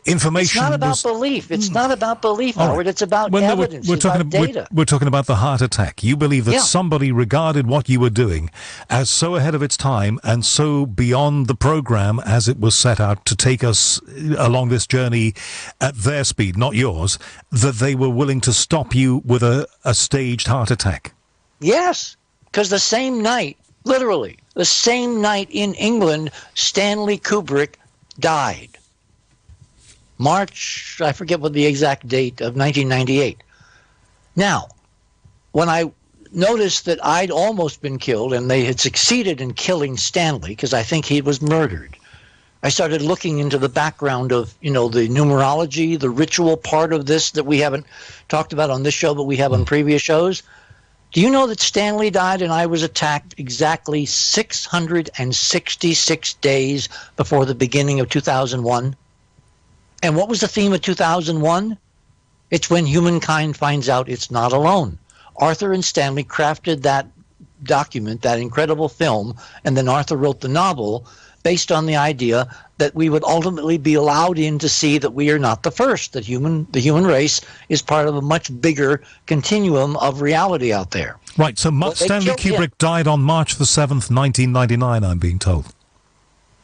information It's not about belief. It's not about belief, Howard. Right. It's about evidence. It's about data. We're talking about the heart attack. You believe that somebody regarded what you were doing as so ahead of its time and so beyond the program as it was set out to take us along this journey at their speed, not yours, that they were willing to stop you with a staged heart attack. Yes, because the same night, literally, the same night in England, Stanley Kubrick died. March, I forget what the exact date of 1998. Now, when I noticed that I'd almost been killed and they had succeeded in killing Stanley because I think he was murdered, I started looking into the background of, you know, the numerology, the ritual part of this that we haven't talked about on this show, but we have on previous shows. Do you know that Stanley died and I was attacked exactly 666 days before the beginning of 2001? And what was the theme of 2001? It's when humankind finds out it's not alone. Arthur and Stanley crafted that document, that incredible film, and then Arthur wrote the novel based on the idea that we would ultimately be allowed in to see that we are not the first, that the human race is part of a much bigger continuum of reality out there. Right, so Stanley Kubrick died on March the 7th, 1999, I'm being told.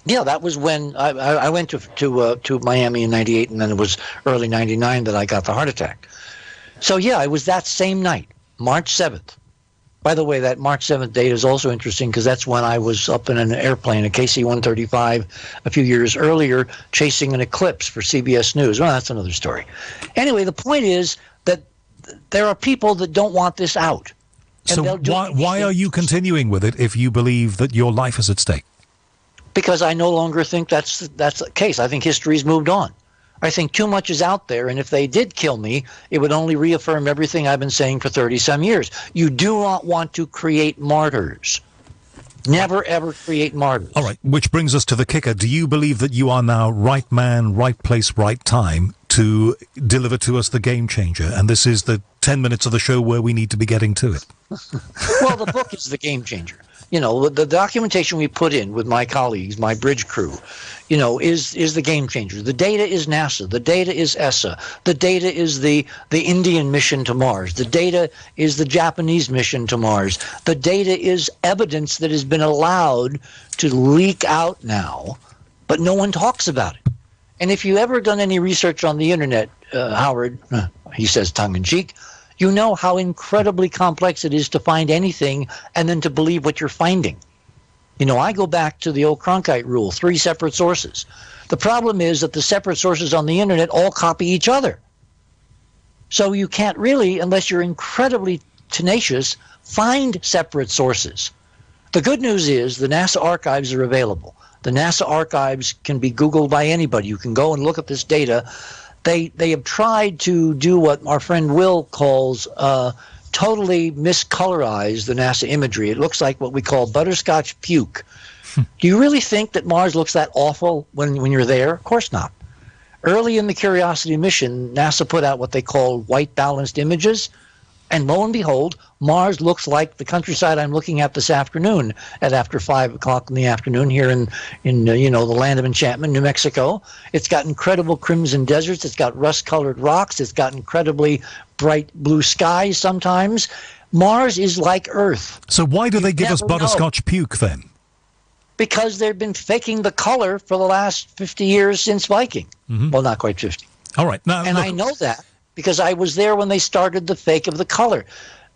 Yeah, that was when I went to Miami in 98, and then it was early 99 that I got the heart attack. So yeah, it was that same night, March 7th. By the way, that March 7th date is also interesting because that's when I was up in an airplane, a KC-135, a few years earlier, chasing an eclipse for CBS News. Well, that's another story. Anyway, the point is that there are people that don't want this out. So why are you continuing with it if you believe that your life is at stake? Because I no longer think that's the case. I think history's moved on. I think too much is out there, and if they did kill me, it would only reaffirm everything I've been saying for 30-some years. You do not want to create martyrs. Never, ever create martyrs. All right, which brings us to the kicker. Do you believe that you are now right man, right place, right time to deliver to us the game changer? And this is the 10 minutes of the show where we need to be getting to it. Well, the book is the game changer. You know, the documentation we put in with my colleagues, my bridge crew, you know, is the game changer. The data is NASA. The data is ESA. The data is the Indian mission to Mars. The data is the Japanese mission to Mars. The data is evidence that has been allowed to leak out now, but no one talks about it. And if you've ever done any research on the internet, Howard, he says tongue-in-cheek, you know how incredibly complex it is to find anything and then to believe what you're finding. You know, I go back to the old Cronkite rule, 3 separate sources. The problem is that the separate sources on the internet all copy each other. So you can't really, unless you're incredibly tenacious, find separate sources. The good news is the NASA archives are available. The NASA archives can be Googled by anybody. You can go and look at this data. They have tried to do what our friend Will calls totally miscolorize the NASA imagery. It looks like what we call butterscotch puke. Do you really think that Mars looks that awful when you're there? Of course not. Early in the Curiosity mission, NASA put out what they call white balanced images. And lo and behold, Mars looks like the countryside I'm looking at this afternoon at after 5 o'clock in the afternoon here in you know, the land of enchantment, New Mexico. It's got incredible crimson deserts. It's got rust-colored rocks. It's got incredibly bright blue skies sometimes. Mars is like Earth. So why do they give us butterscotch puke then? Because they've been faking the color for the last 50 years since Viking. Mm-hmm. Well, not quite 50. All right. Now, and look, I know that because I was there when they started the fake of the color.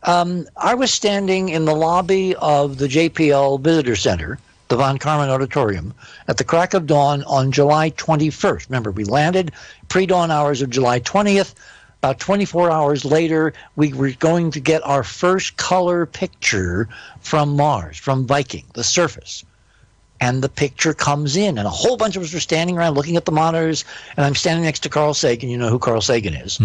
I was standing in the lobby of the JPL Visitor Center, the Von Karman Auditorium, at the crack of dawn on July 21st. Remember, we landed pre-dawn hours of July 20th. About 24 hours later, we were going to get our first color picture from Mars, from Viking, the surface. and the picture comes in, and a whole bunch of us are standing around looking at the monitors, and I'm standing next to Carl Sagan. You know who Carl Sagan is.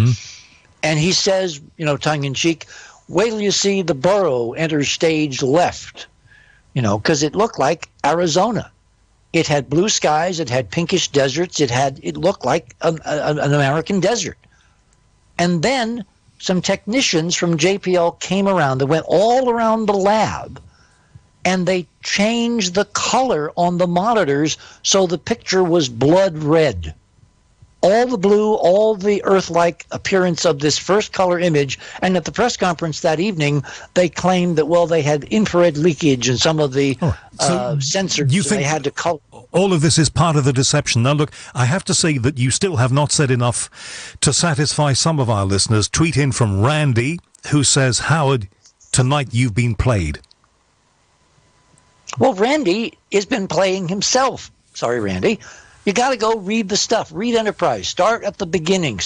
And he says, tongue-in-cheek, wait till you see the burrow enter stage left, because it looked like Arizona. It had blue skies, it had pinkish deserts, it looked like an American desert. And then some technicians from JPL came around. They went all around the lab, and they changed the color on the monitors so the picture was blood red. All the blue, all the Earth-like appearance of this first color image. And at the press conference that evening, they claimed that, they had infrared leakage in some of the sensors. You think they had to color. All of this is part of the deception? Now, look, I have to say that you still have not said enough to satisfy some of our listeners. Tweet in from Randy, who says, Howard, tonight you've been played. Well, Randy has been playing himself. Sorry, Randy. You got to go read the stuff. Read Enterprise. Start at the beginning.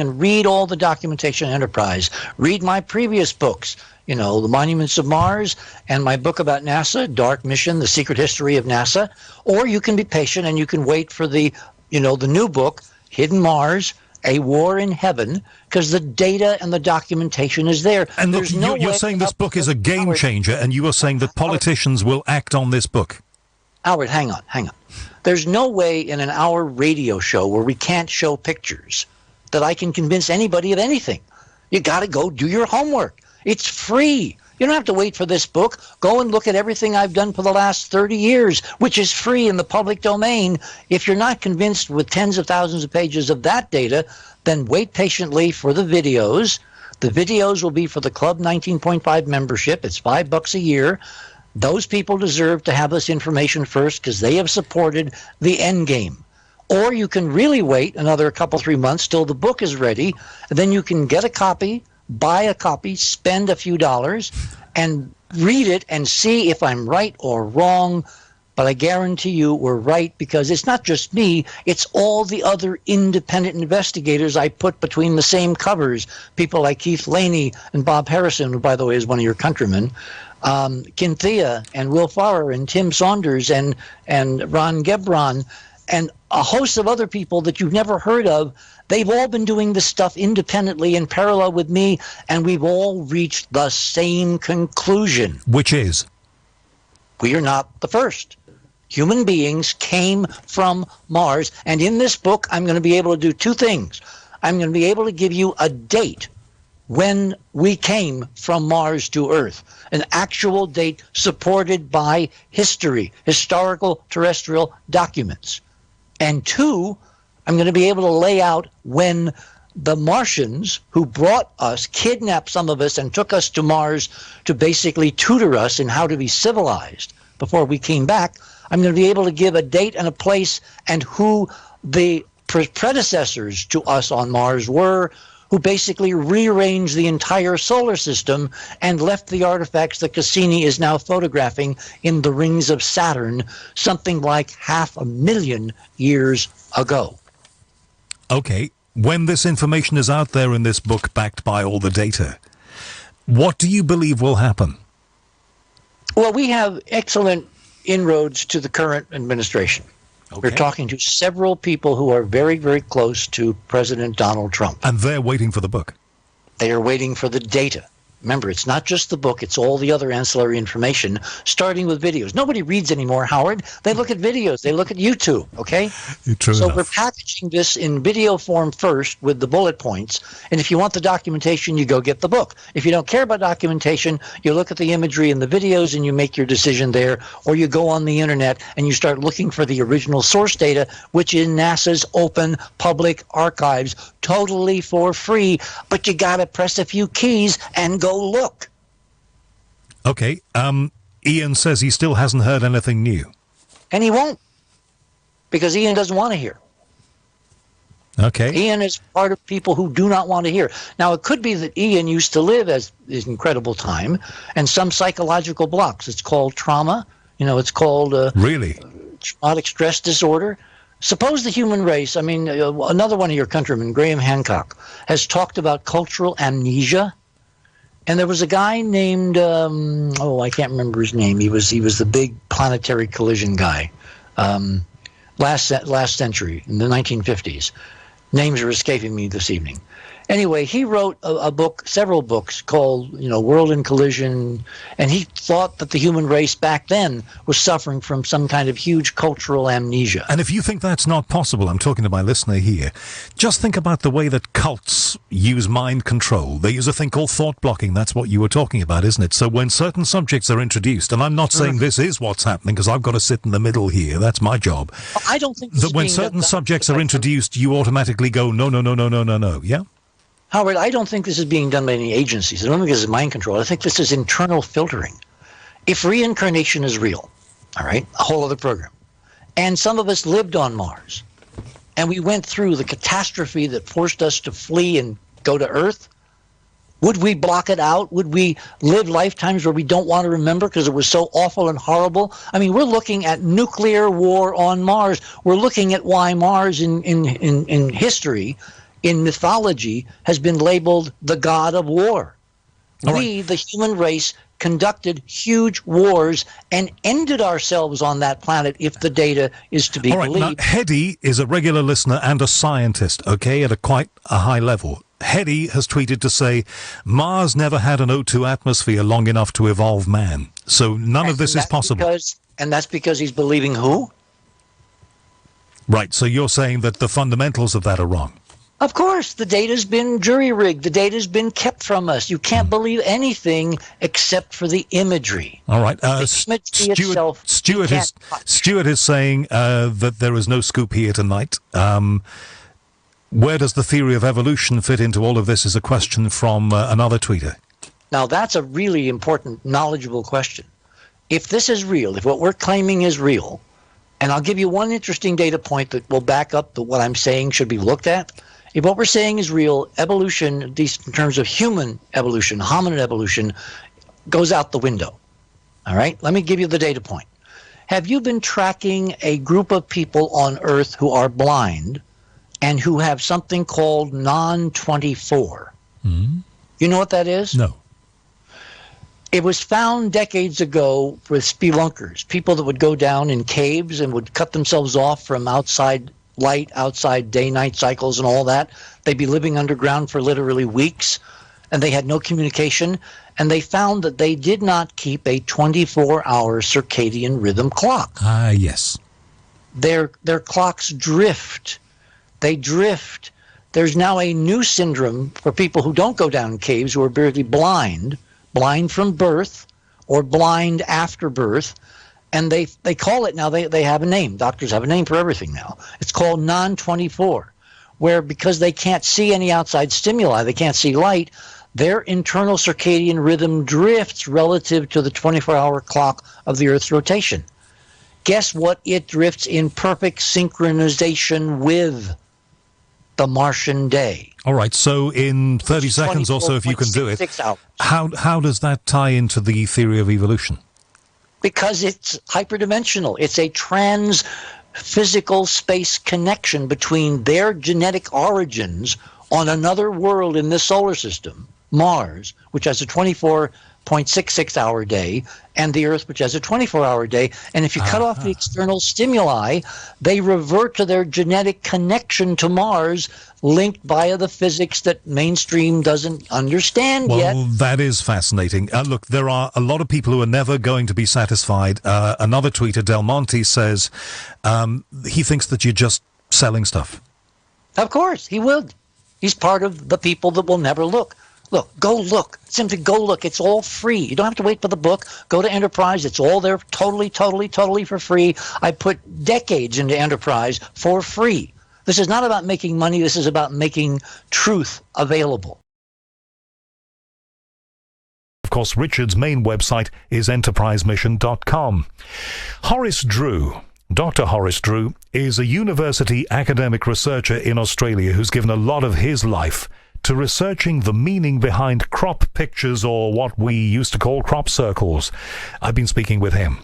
And read all the documentation in Enterprise. Read my previous books, The Monuments of Mars, and my book about NASA, Dark Mission, The Secret History of NASA. Or you can be patient and you can wait for the new book, Hidden Mars, A War in Heaven, because the data and the documentation is there. And look, you're saying this book is a game changer, and you are saying that politicians will act on this book. Howard, hang on. There's no way in an hour radio show where we can't show pictures that I can convince anybody of anything. You got to go do your homework. It's free. You don't have to wait for this book. Go and look at everything I've done for the last 30 years, which is free in the public domain. If you're not convinced with tens of thousands of pages of that data, then wait patiently for the videos. The videos will be for the Club 19.5 membership. It's $5 a year. Those people deserve to have this information first because they have supported the end game. Or you can really wait another couple, 3 months till the book is ready, and then you can get a copy, buy a copy, spend a few dollars, and read it and see if I'm right or wrong. But I guarantee you we're right, because it's not just me, it's all the other independent investigators I put between the same covers, people like Keith Laney and Bob Harrison, who, by the way, is one of your countrymen, Cynthia and Will Farrer and Tim Saunders and Ron Gebron and a host of other people that you've never heard of. They've all been doing this stuff independently in parallel with me, and we've all reached the same conclusion. Which is? We are not the first. Human beings came from Mars, and in this book I'm going to be able to do two things. I'm going to be able to give you a date when we came from Mars to Earth, an actual date supported by historical terrestrial documents. And two, I'm going to be able to lay out when the Martians who brought us, kidnapped some of us and took us to Mars to basically tutor us in how to be civilized before we came back. I'm going to be able to give a date and a place and who the predecessors to us on Mars were, who basically rearranged the entire solar system and left the artifacts that Cassini is now photographing in the rings of Saturn, something like 500,000 years ago. Okay, when this information is out there in this book backed by all the data, what do you believe will happen? Well, we have excellent inroads to the current administration. Okay. We're talking to several people who are very, very close to President Donald Trump. And they're waiting for the book. They are waiting for the data. Remember, it's not just the book, it's all the other ancillary information, starting with videos. Nobody reads anymore, Howard. They look at videos. They look at YouTube, okay? True so enough. We're packaging this in video form first with the bullet points. And if you want the documentation, you go get the book. If you don't care about documentation, you look at the imagery and the videos and you make your decision there. Or you go on the internet and you start looking for the original source data, which is NASA's open public archives, totally for free. But you got to press a few keys and go look. Okay. Ian says he still hasn't heard anything new. And he won't, because Ian doesn't want to hear. Okay. Ian is part of people who do not want to hear. Now, it could be that Ian used to live as his incredible time and some psychological blocks. It's called trauma. It's called really traumatic stress disorder. Suppose the human race, another one of your countrymen, Graham Hancock, has talked about cultural amnesia. And there was a guy named I can't remember his name. He was the big planetary collision guy, last century in the 1950s. Names are escaping me this evening. Anyway, he wrote a book, several books called, World in Collision, and he thought that the human race back then was suffering from some kind of huge cultural amnesia. And if you think that's not possible, I'm talking to my listener here, just think about the way that cults use mind control. They use a thing called thought blocking. That's what you were talking about, isn't it? So when certain subjects are introduced, and I'm not saying this is what's happening, because I've got to sit in the middle here. That's my job. I don't think that when certain subjects are introduced, you automatically go, no, yeah? Howard, I don't think this is being done by any agencies. I don't think this is mind control. I think this is internal filtering. If reincarnation is real, all right, a whole other program, and some of us lived on Mars, and we went through the catastrophe that forced us to flee and go to Earth, would we block it out? Would we live lifetimes where we don't want to remember because it was so awful and horrible? I mean, we're looking at nuclear war on Mars. We're looking at why Mars in history, in mythology, has been labeled the god of war. We, the human race, conducted huge wars and ended ourselves on that planet, if the data is to be believed. Now, Hedy is a regular listener and a scientist, okay, at quite a high level. Hedy has tweeted to say, Mars never had an O2 atmosphere long enough to evolve man. So none of this is possible. And that's because he's believing who? Right, so you're saying that the fundamentals of that are wrong. Of course, the data's been jury-rigged. The data's been kept from us. You can't believe anything except for the imagery. All right. Stuart is saying that there is no scoop here tonight. Where does the theory of evolution fit into all of this is a question from another tweeter. Now, that's a really important, knowledgeable question. If this is real, if what we're claiming is real, and I'll give you one interesting data point that will back up what I'm saying should be looked at. If what we're saying is real, evolution, at least in terms of human evolution, hominid evolution, goes out the window. All right? Let me give you the data point. Have you been tracking a group of people on Earth who are blind and who have something called non-24? Mm-hmm. You know what that is? No. It was found decades ago with spelunkers, people that would go down in caves and would cut themselves off from outside light, outside day-night cycles and all that. They'd be living underground for literally weeks, and they had no communication. And they found that they did not keep a 24-hour circadian rhythm clock. Yes. Their clocks drift. They drift. There's now a new syndrome for people who don't go down caves, who are barely blind from birth or blind after birth. And they call it now, they have a name. Doctors have a name for everything now. It's called non-24, where because they can't see any outside stimuli, they can't see light, their internal circadian rhythm drifts relative to the 24-hour clock of the Earth's rotation. Guess what? It drifts in perfect synchronization with the Martian day. All right, so in 30 seconds or so, if you can do it, how does that tie into the theory of evolution? Because it's hyperdimensional. It's a trans-physical space connection between their genetic origins on another world in this solar system, Mars, which has a 24.66-hour day, and the Earth, which has a 24-hour day. And if you cut off the external stimuli, they revert to their genetic connection to Mars, linked via the physics that mainstream doesn't understand yet. Well, that is fascinating. Look, there are a lot of people who are never going to be satisfied. Another tweeter, Del Monte, says he thinks that you're just selling stuff. Of course, he will. He's part of the people that will never look. Look, go look. Simply go look. It's all free. You don't have to wait for the book. Go to Enterprise. It's all there totally for free. I put decades into Enterprise for free. This is not about making money. This is about making truth available. Of course, Richard's main website is enterprisemission.com. Horace Drew. Dr. Horace Drew is a university academic researcher in Australia who's given a lot of his life to researching the meaning behind crop pictures, or what we used to call crop circles. I've been speaking with him.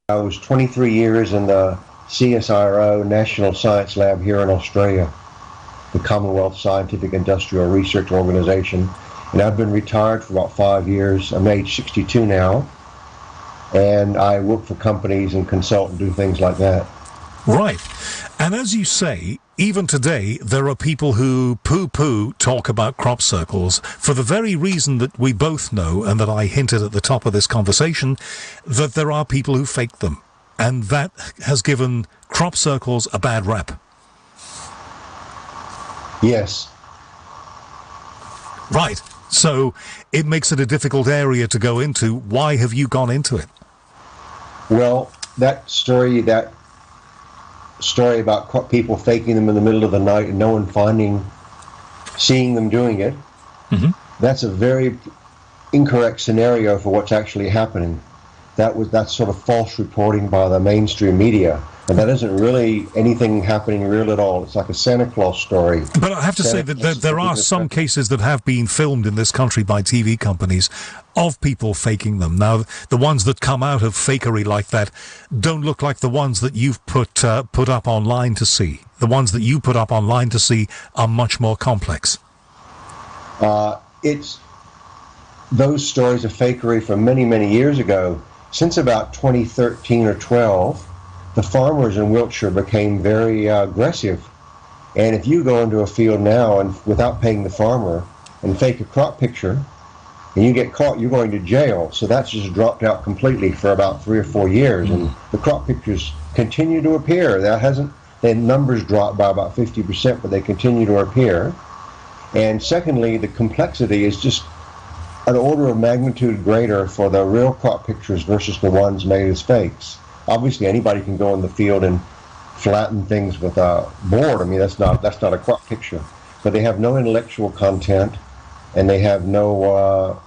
I was 23 years in the CSIRO National Science Lab here in Australia, the Commonwealth Scientific Industrial Research Organization, And I've been retired for about 5 years. I'm age 62 now. And I work for companies and consult and do things like that. Right. And as you say, even today, there are people who poo-poo talk about crop circles for the very reason that we both know, and that I hinted at the top of this conversation, that there are people who fake them. And that has given crop circles a bad rap. Yes. Right. So it makes it a difficult area to go into. Why have you gone into it? Well, that story about people faking them in the middle of the night and no one seeing them doing it, that's a very incorrect scenario for what's actually happening. That's sort of false reporting by the mainstream media, and that isn't really anything happening real at all. It's like a Santa Claus story. But I have to say that there are some cases that have been filmed in this country by TV companies of people faking them. Now, the ones that come out of fakery like that don't look like the ones that you've put up online to see. The ones that you put up online to see are much more complex. It's those stories of fakery from many, many years ago. Since about 2013 or 12, the farmers in Wiltshire became very aggressive. And if you go into a field now and without paying the farmer and fake a crop picture, and you get caught, you're going to jail. So that's just dropped out completely for about 3 or 4 years. And the crop pictures continue to appear. The numbers dropped by about 50%, but they continue to appear. And secondly, the complexity is just an order of magnitude greater for the real crop pictures versus the ones made as fakes. Obviously, anybody can go in the field and flatten things with a board. I mean, that's not a crop picture. But they have no intellectual content, and they have no.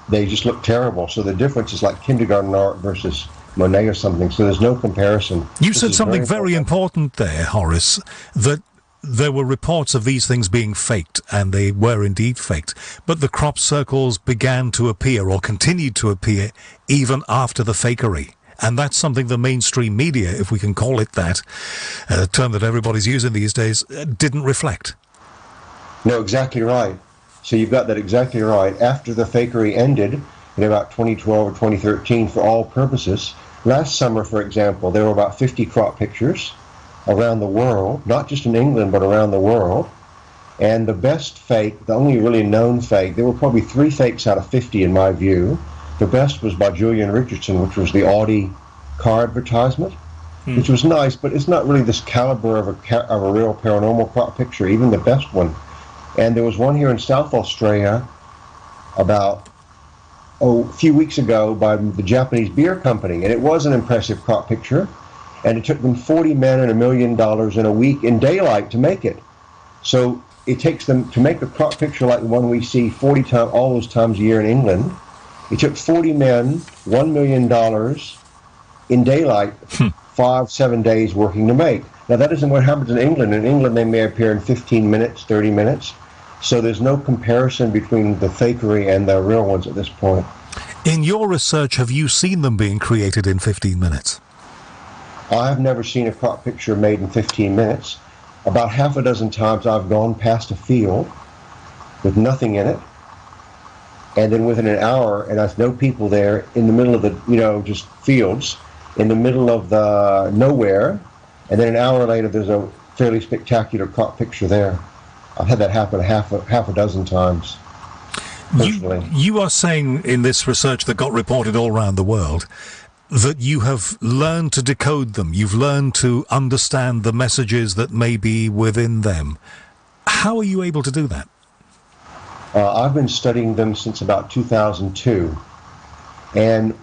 They just look terrible. So the difference is like kindergarten art versus Monet or something. So there's no comparison. You said something very important there, Horace, that there were reports of these things being faked, and they were indeed faked, but the crop circles began to appear, or continued to appear, even after the fakery. And that's something the mainstream media, if we can call it that, a term that everybody's using these days, didn't reflect. No, exactly right. So you've got that exactly right. After the fakery ended, in about 2012 or 2013, for all purposes, last summer, for example, there were about 50 crop pictures around the world, not just in England, but around the world. And the best fake, the only really known fake, there were probably 3 fakes out of 50 in my view. The best was by Julian Richardson, which was the Audi car advertisement, which was nice, but it's not really this caliber of a real paranormal crop picture, even the best one. And there was one here in South Australia about a few weeks ago by the Japanese beer company, and it was an impressive crop picture. And it took them 40 men and $1 million in a week in daylight to make it. So it takes them to make a crop picture like the one we see 40 times, all those times a year in England. It took 40 men, $1 million in daylight, 5-7 days working to make. Now that isn't what happens in England. In England they may appear in 15 minutes, 30 minutes. So there's no comparison between the fakery and the real ones at this point. In your research, have you seen them being created in 15 minutes? I've never seen a crop picture made in 15 minutes. About half a dozen times I've gone past a field with nothing in it, and then within an hour, and there's no people there, in the middle of the, just fields, in the middle of the nowhere, and then an hour later there's a fairly spectacular crop picture there. I've had that happen half a dozen times. You are saying in this research that got reported all around the world that you have learned to decode them. You've learned to understand the messages that may be within them. How are you able to do that? I've been studying them since about 2002. And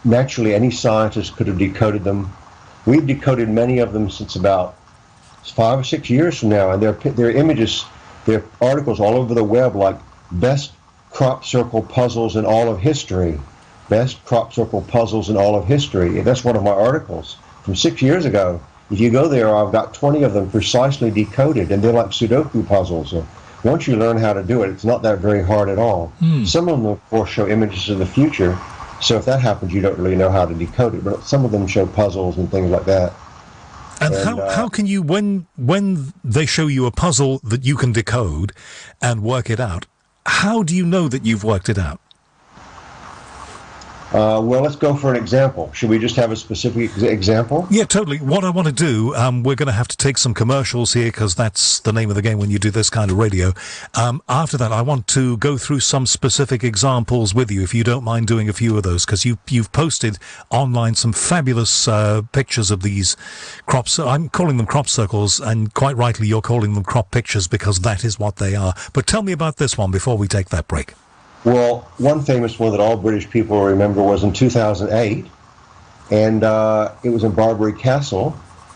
naturally, any scientist could have decoded them. We've decoded many of them since about 5 or 6 years from now. And they're images, they're articles all over the web like best crop circle puzzles in all of history. Best crop circle puzzles in all of history. That's one of my articles from 6 years ago. If you go there, I've got 20 of them precisely decoded, and they're like Sudoku puzzles. Once you learn how to do it, it's not that very hard at all. Some of them, of course, show images of the future, so if that happens, you don't really know how to decode it, but some of them show puzzles and things like that. And how can you, when they show you a puzzle that you can decode and work it out, How do you know that you've worked it out? Well, let's go for an example. Should we just have a specific example? Yeah, totally. What I want to do, we're going to have to take some commercials here because that's the name of the game when you do this kind of radio. After that, I want to go through some specific examples with you, if you don't mind doing a few of those, because you've posted online some fabulous pictures of these crops. I'm calling them crop circles, and quite rightly you're calling them crop pictures because that is what they are. But tell me about this one before we take that break. Well, one famous one that all British people remember was in 2008, and it was in Barbary Castle,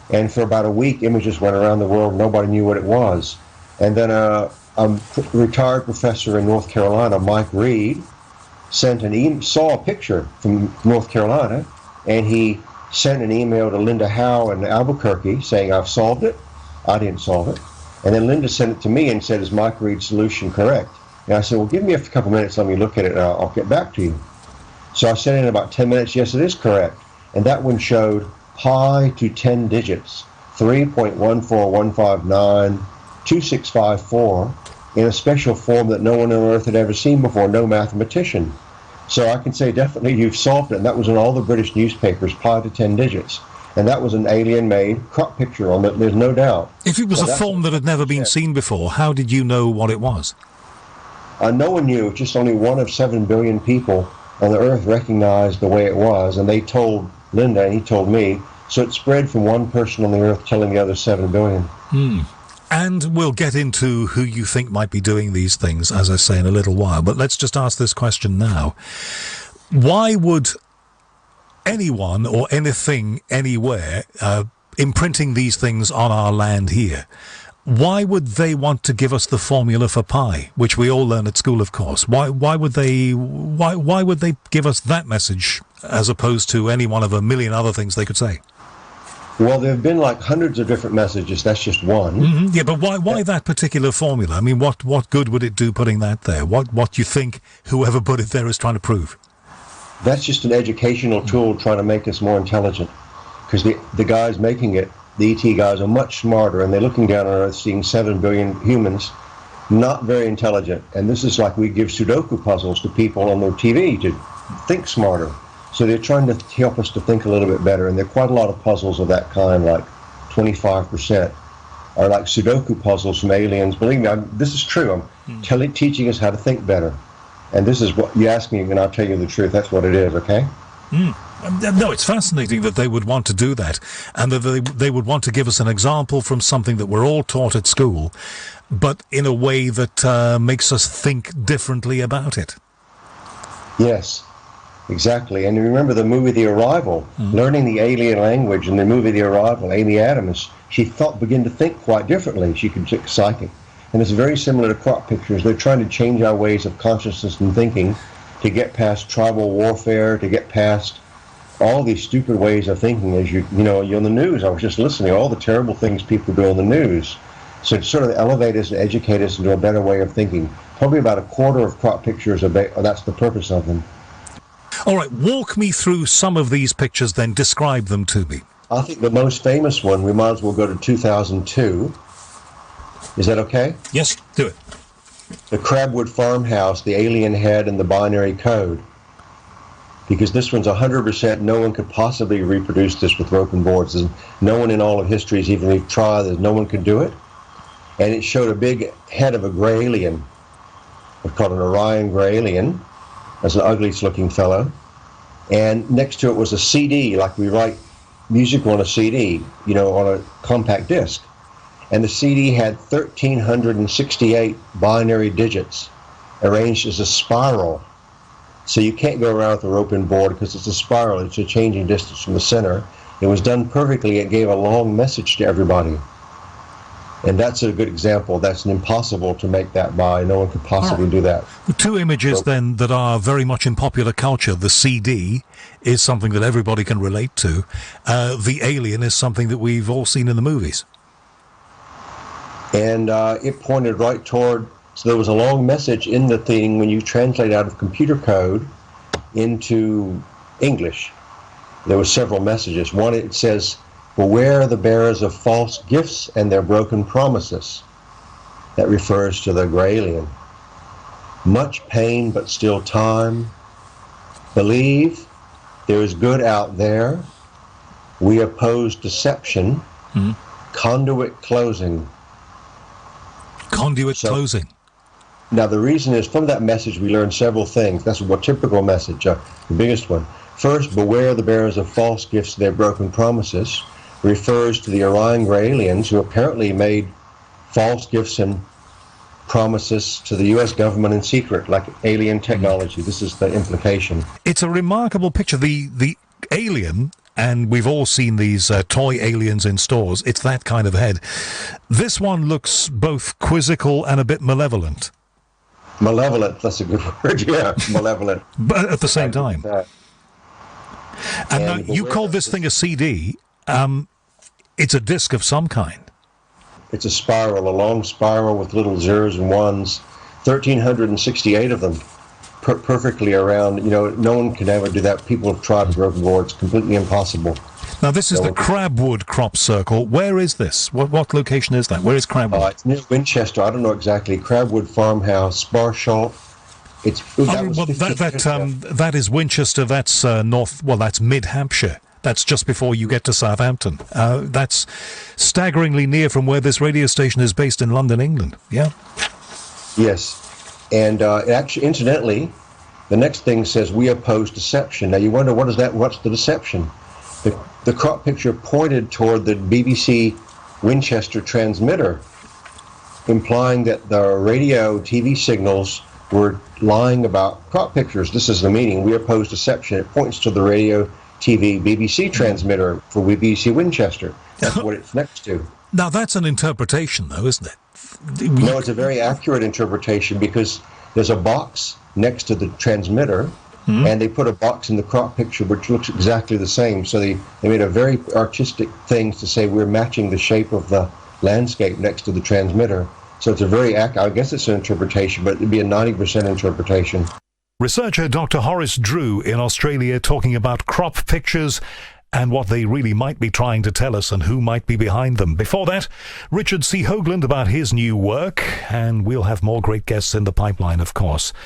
and for about a week images went around the world, nobody knew what it was. And then a retired professor in North Carolina, Mike Reed, saw a picture from North Carolina, and he sent an email to Linda Howe in Albuquerque saying, "I've solved it." I didn't solve it. And then Linda sent it to me and said, "Is Mike Reed's solution correct?" And I said, "Well, give me a couple minutes, let me look at it, and I'll get back to you." So I said in about 10 minutes, "Yes, it is correct." And that one showed pi to 10 digits, 3.141592654, in a special form that no one on Earth had ever seen before, no mathematician. So I can say definitely you've solved it. And that was in all the British newspapers, pi to 10 digits. And that was an alien-made crop picture on it, there's no doubt. If it was a form that had never been seen before, how did you know what it was? No one knew. Just only 1 of 7 billion people on the Earth recognized the way it was, and they told Linda, and he told me. So it spread from one person on the Earth telling the other 7 billion. And we'll get into who you think might be doing these things, as I say, in a little while. But let's just ask this question now. Why would anyone or anything anywhere imprinting these things on our land here, why would they want to give us the formula for pi, which we all learn at school, of course? Why would they give us that message as opposed to any one of a million other things they could say? Well, there have been like hundreds of different messages. That's just one. Yeah, but why that particular formula? I mean, what good would it do putting that there? What do you think whoever put it there is trying to prove? That's just an educational tool trying to make us more intelligent. Because the guys making it, the ET guys, are much smarter, and they're looking down on Earth seeing 7 billion humans, not very intelligent. And this is like we give Sudoku puzzles to people on their TV to think smarter. So they're trying to help us to think a little bit better. And there are quite a lot of puzzles of that kind, like 25% are like Sudoku puzzles from aliens. Believe me, this is true. I'm teaching us how to think better. And this is what you ask me, and I'll tell you the truth. That's what it is, okay? No, it's fascinating that they would want to do that, and that they would want to give us an example from something that we're all taught at school, but in a way that makes us think differently about it. Yes, exactly. And remember the movie The Arrival, learning the alien language in the movie The Arrival, Amy Adams, she began to think quite differently. She could think psychic. And it's very similar to crop pictures. They're trying to change our ways of consciousness and thinking to get past tribal warfare, to get past all these stupid ways of thinking. As you're on the news, I was just listening, all the terrible things people do on the news. So to sort of elevate us and educate us into a better way of thinking. Probably about a quarter of crop pictures, that's the purpose of them. All right, walk me through some of these pictures, then describe them to me. I think the most famous one, we might as well go to 2002. Is that okay? Yes, do it. The Crabwood farmhouse, the alien head, and the binary code. Because this one's 100%, no one could possibly reproduce this with rope and boards. There's no one in all of history has even tried, no one could do it. And it showed a big head of a gray alien. It's called an Orion gray alien. That's an ugliest looking fellow. And next to it was a CD, like we write music on a CD, on a compact disc. And the CD had 1,368 binary digits arranged as a spiral. So you can't go around with a rope and board because it's a spiral. It's a changing distance from the center. It was done perfectly. It gave a long message to everybody. And that's a good example. That's impossible to make that by. No one could possibly do that. The two images then that are very much in popular culture, the CD is something that everybody can relate to. The alien is something that we've all seen in the movies. And it pointed right toward, so there was a long message in the thing when you translate out of computer code into English. There were several messages. One, it says, "Beware the bearers of false gifts and their broken promises." That refers to the gray alien. much pain but still time. Believe there is good out there. We oppose deception. Conduit closing. Conduit closing. Now, the reason is from that message we learned several things. That's a typical message, the biggest one. First, beware the bearers of false gifts to their broken promises. Refers to the Orion aliens who apparently made false gifts and promises to the U.S. government in secret, like alien technology. This is the implication. It's a remarkable picture. The alien, and we've all seen these toy aliens in stores, it's that kind of head. This one looks both quizzical and a bit malevolent. Malevolent, that's a good word, yeah, malevolent. But at the same time. And now, you call this thing a CD. It's a disc of some kind. It's a spiral, a long spiral with little zeros and ones. 1,368 of them, perfectly around. You know, no one can ever do that. People have tried and broken more. It's completely impossible. Now, this is the Crabwood crop circle. Where is this? What location is that? Where is Crabwood? It's near Winchester. I don't know exactly. Crabwood Farmhouse, Sparshalt. That is Winchester. That's north. Well, that's mid-Hampshire. That's just before you get to Southampton. That's staggeringly near from where this radio station is based in London, England. Yeah. Yes, and actually, incidentally, the next thing says we oppose deception. Now you wonder what is that? What's the deception? The crop picture pointed toward the BBC Winchester transmitter, implying that the radio TV signals were lying about crop pictures. This is the meaning. We oppose deception. It points to the radio TV BBC transmitter for BBC Winchester. That's what it's next to. Now that's an interpretation, though, isn't it? No, it's a very accurate interpretation because there's a box next to the transmitter, and they put a box in the crop picture which looks exactly the same. So they made a very artistic thing to say we're matching the shape of the landscape next to the transmitter. So it's a very I guess it's an interpretation, but it'd be a 90% interpretation. Researcher Dr. Horace Drew in Australia talking about crop pictures and what they really might be trying to tell us and who might be behind them. Before that, Richard C. Hoagland about his new work, and we'll have more great guests in the pipeline, of course.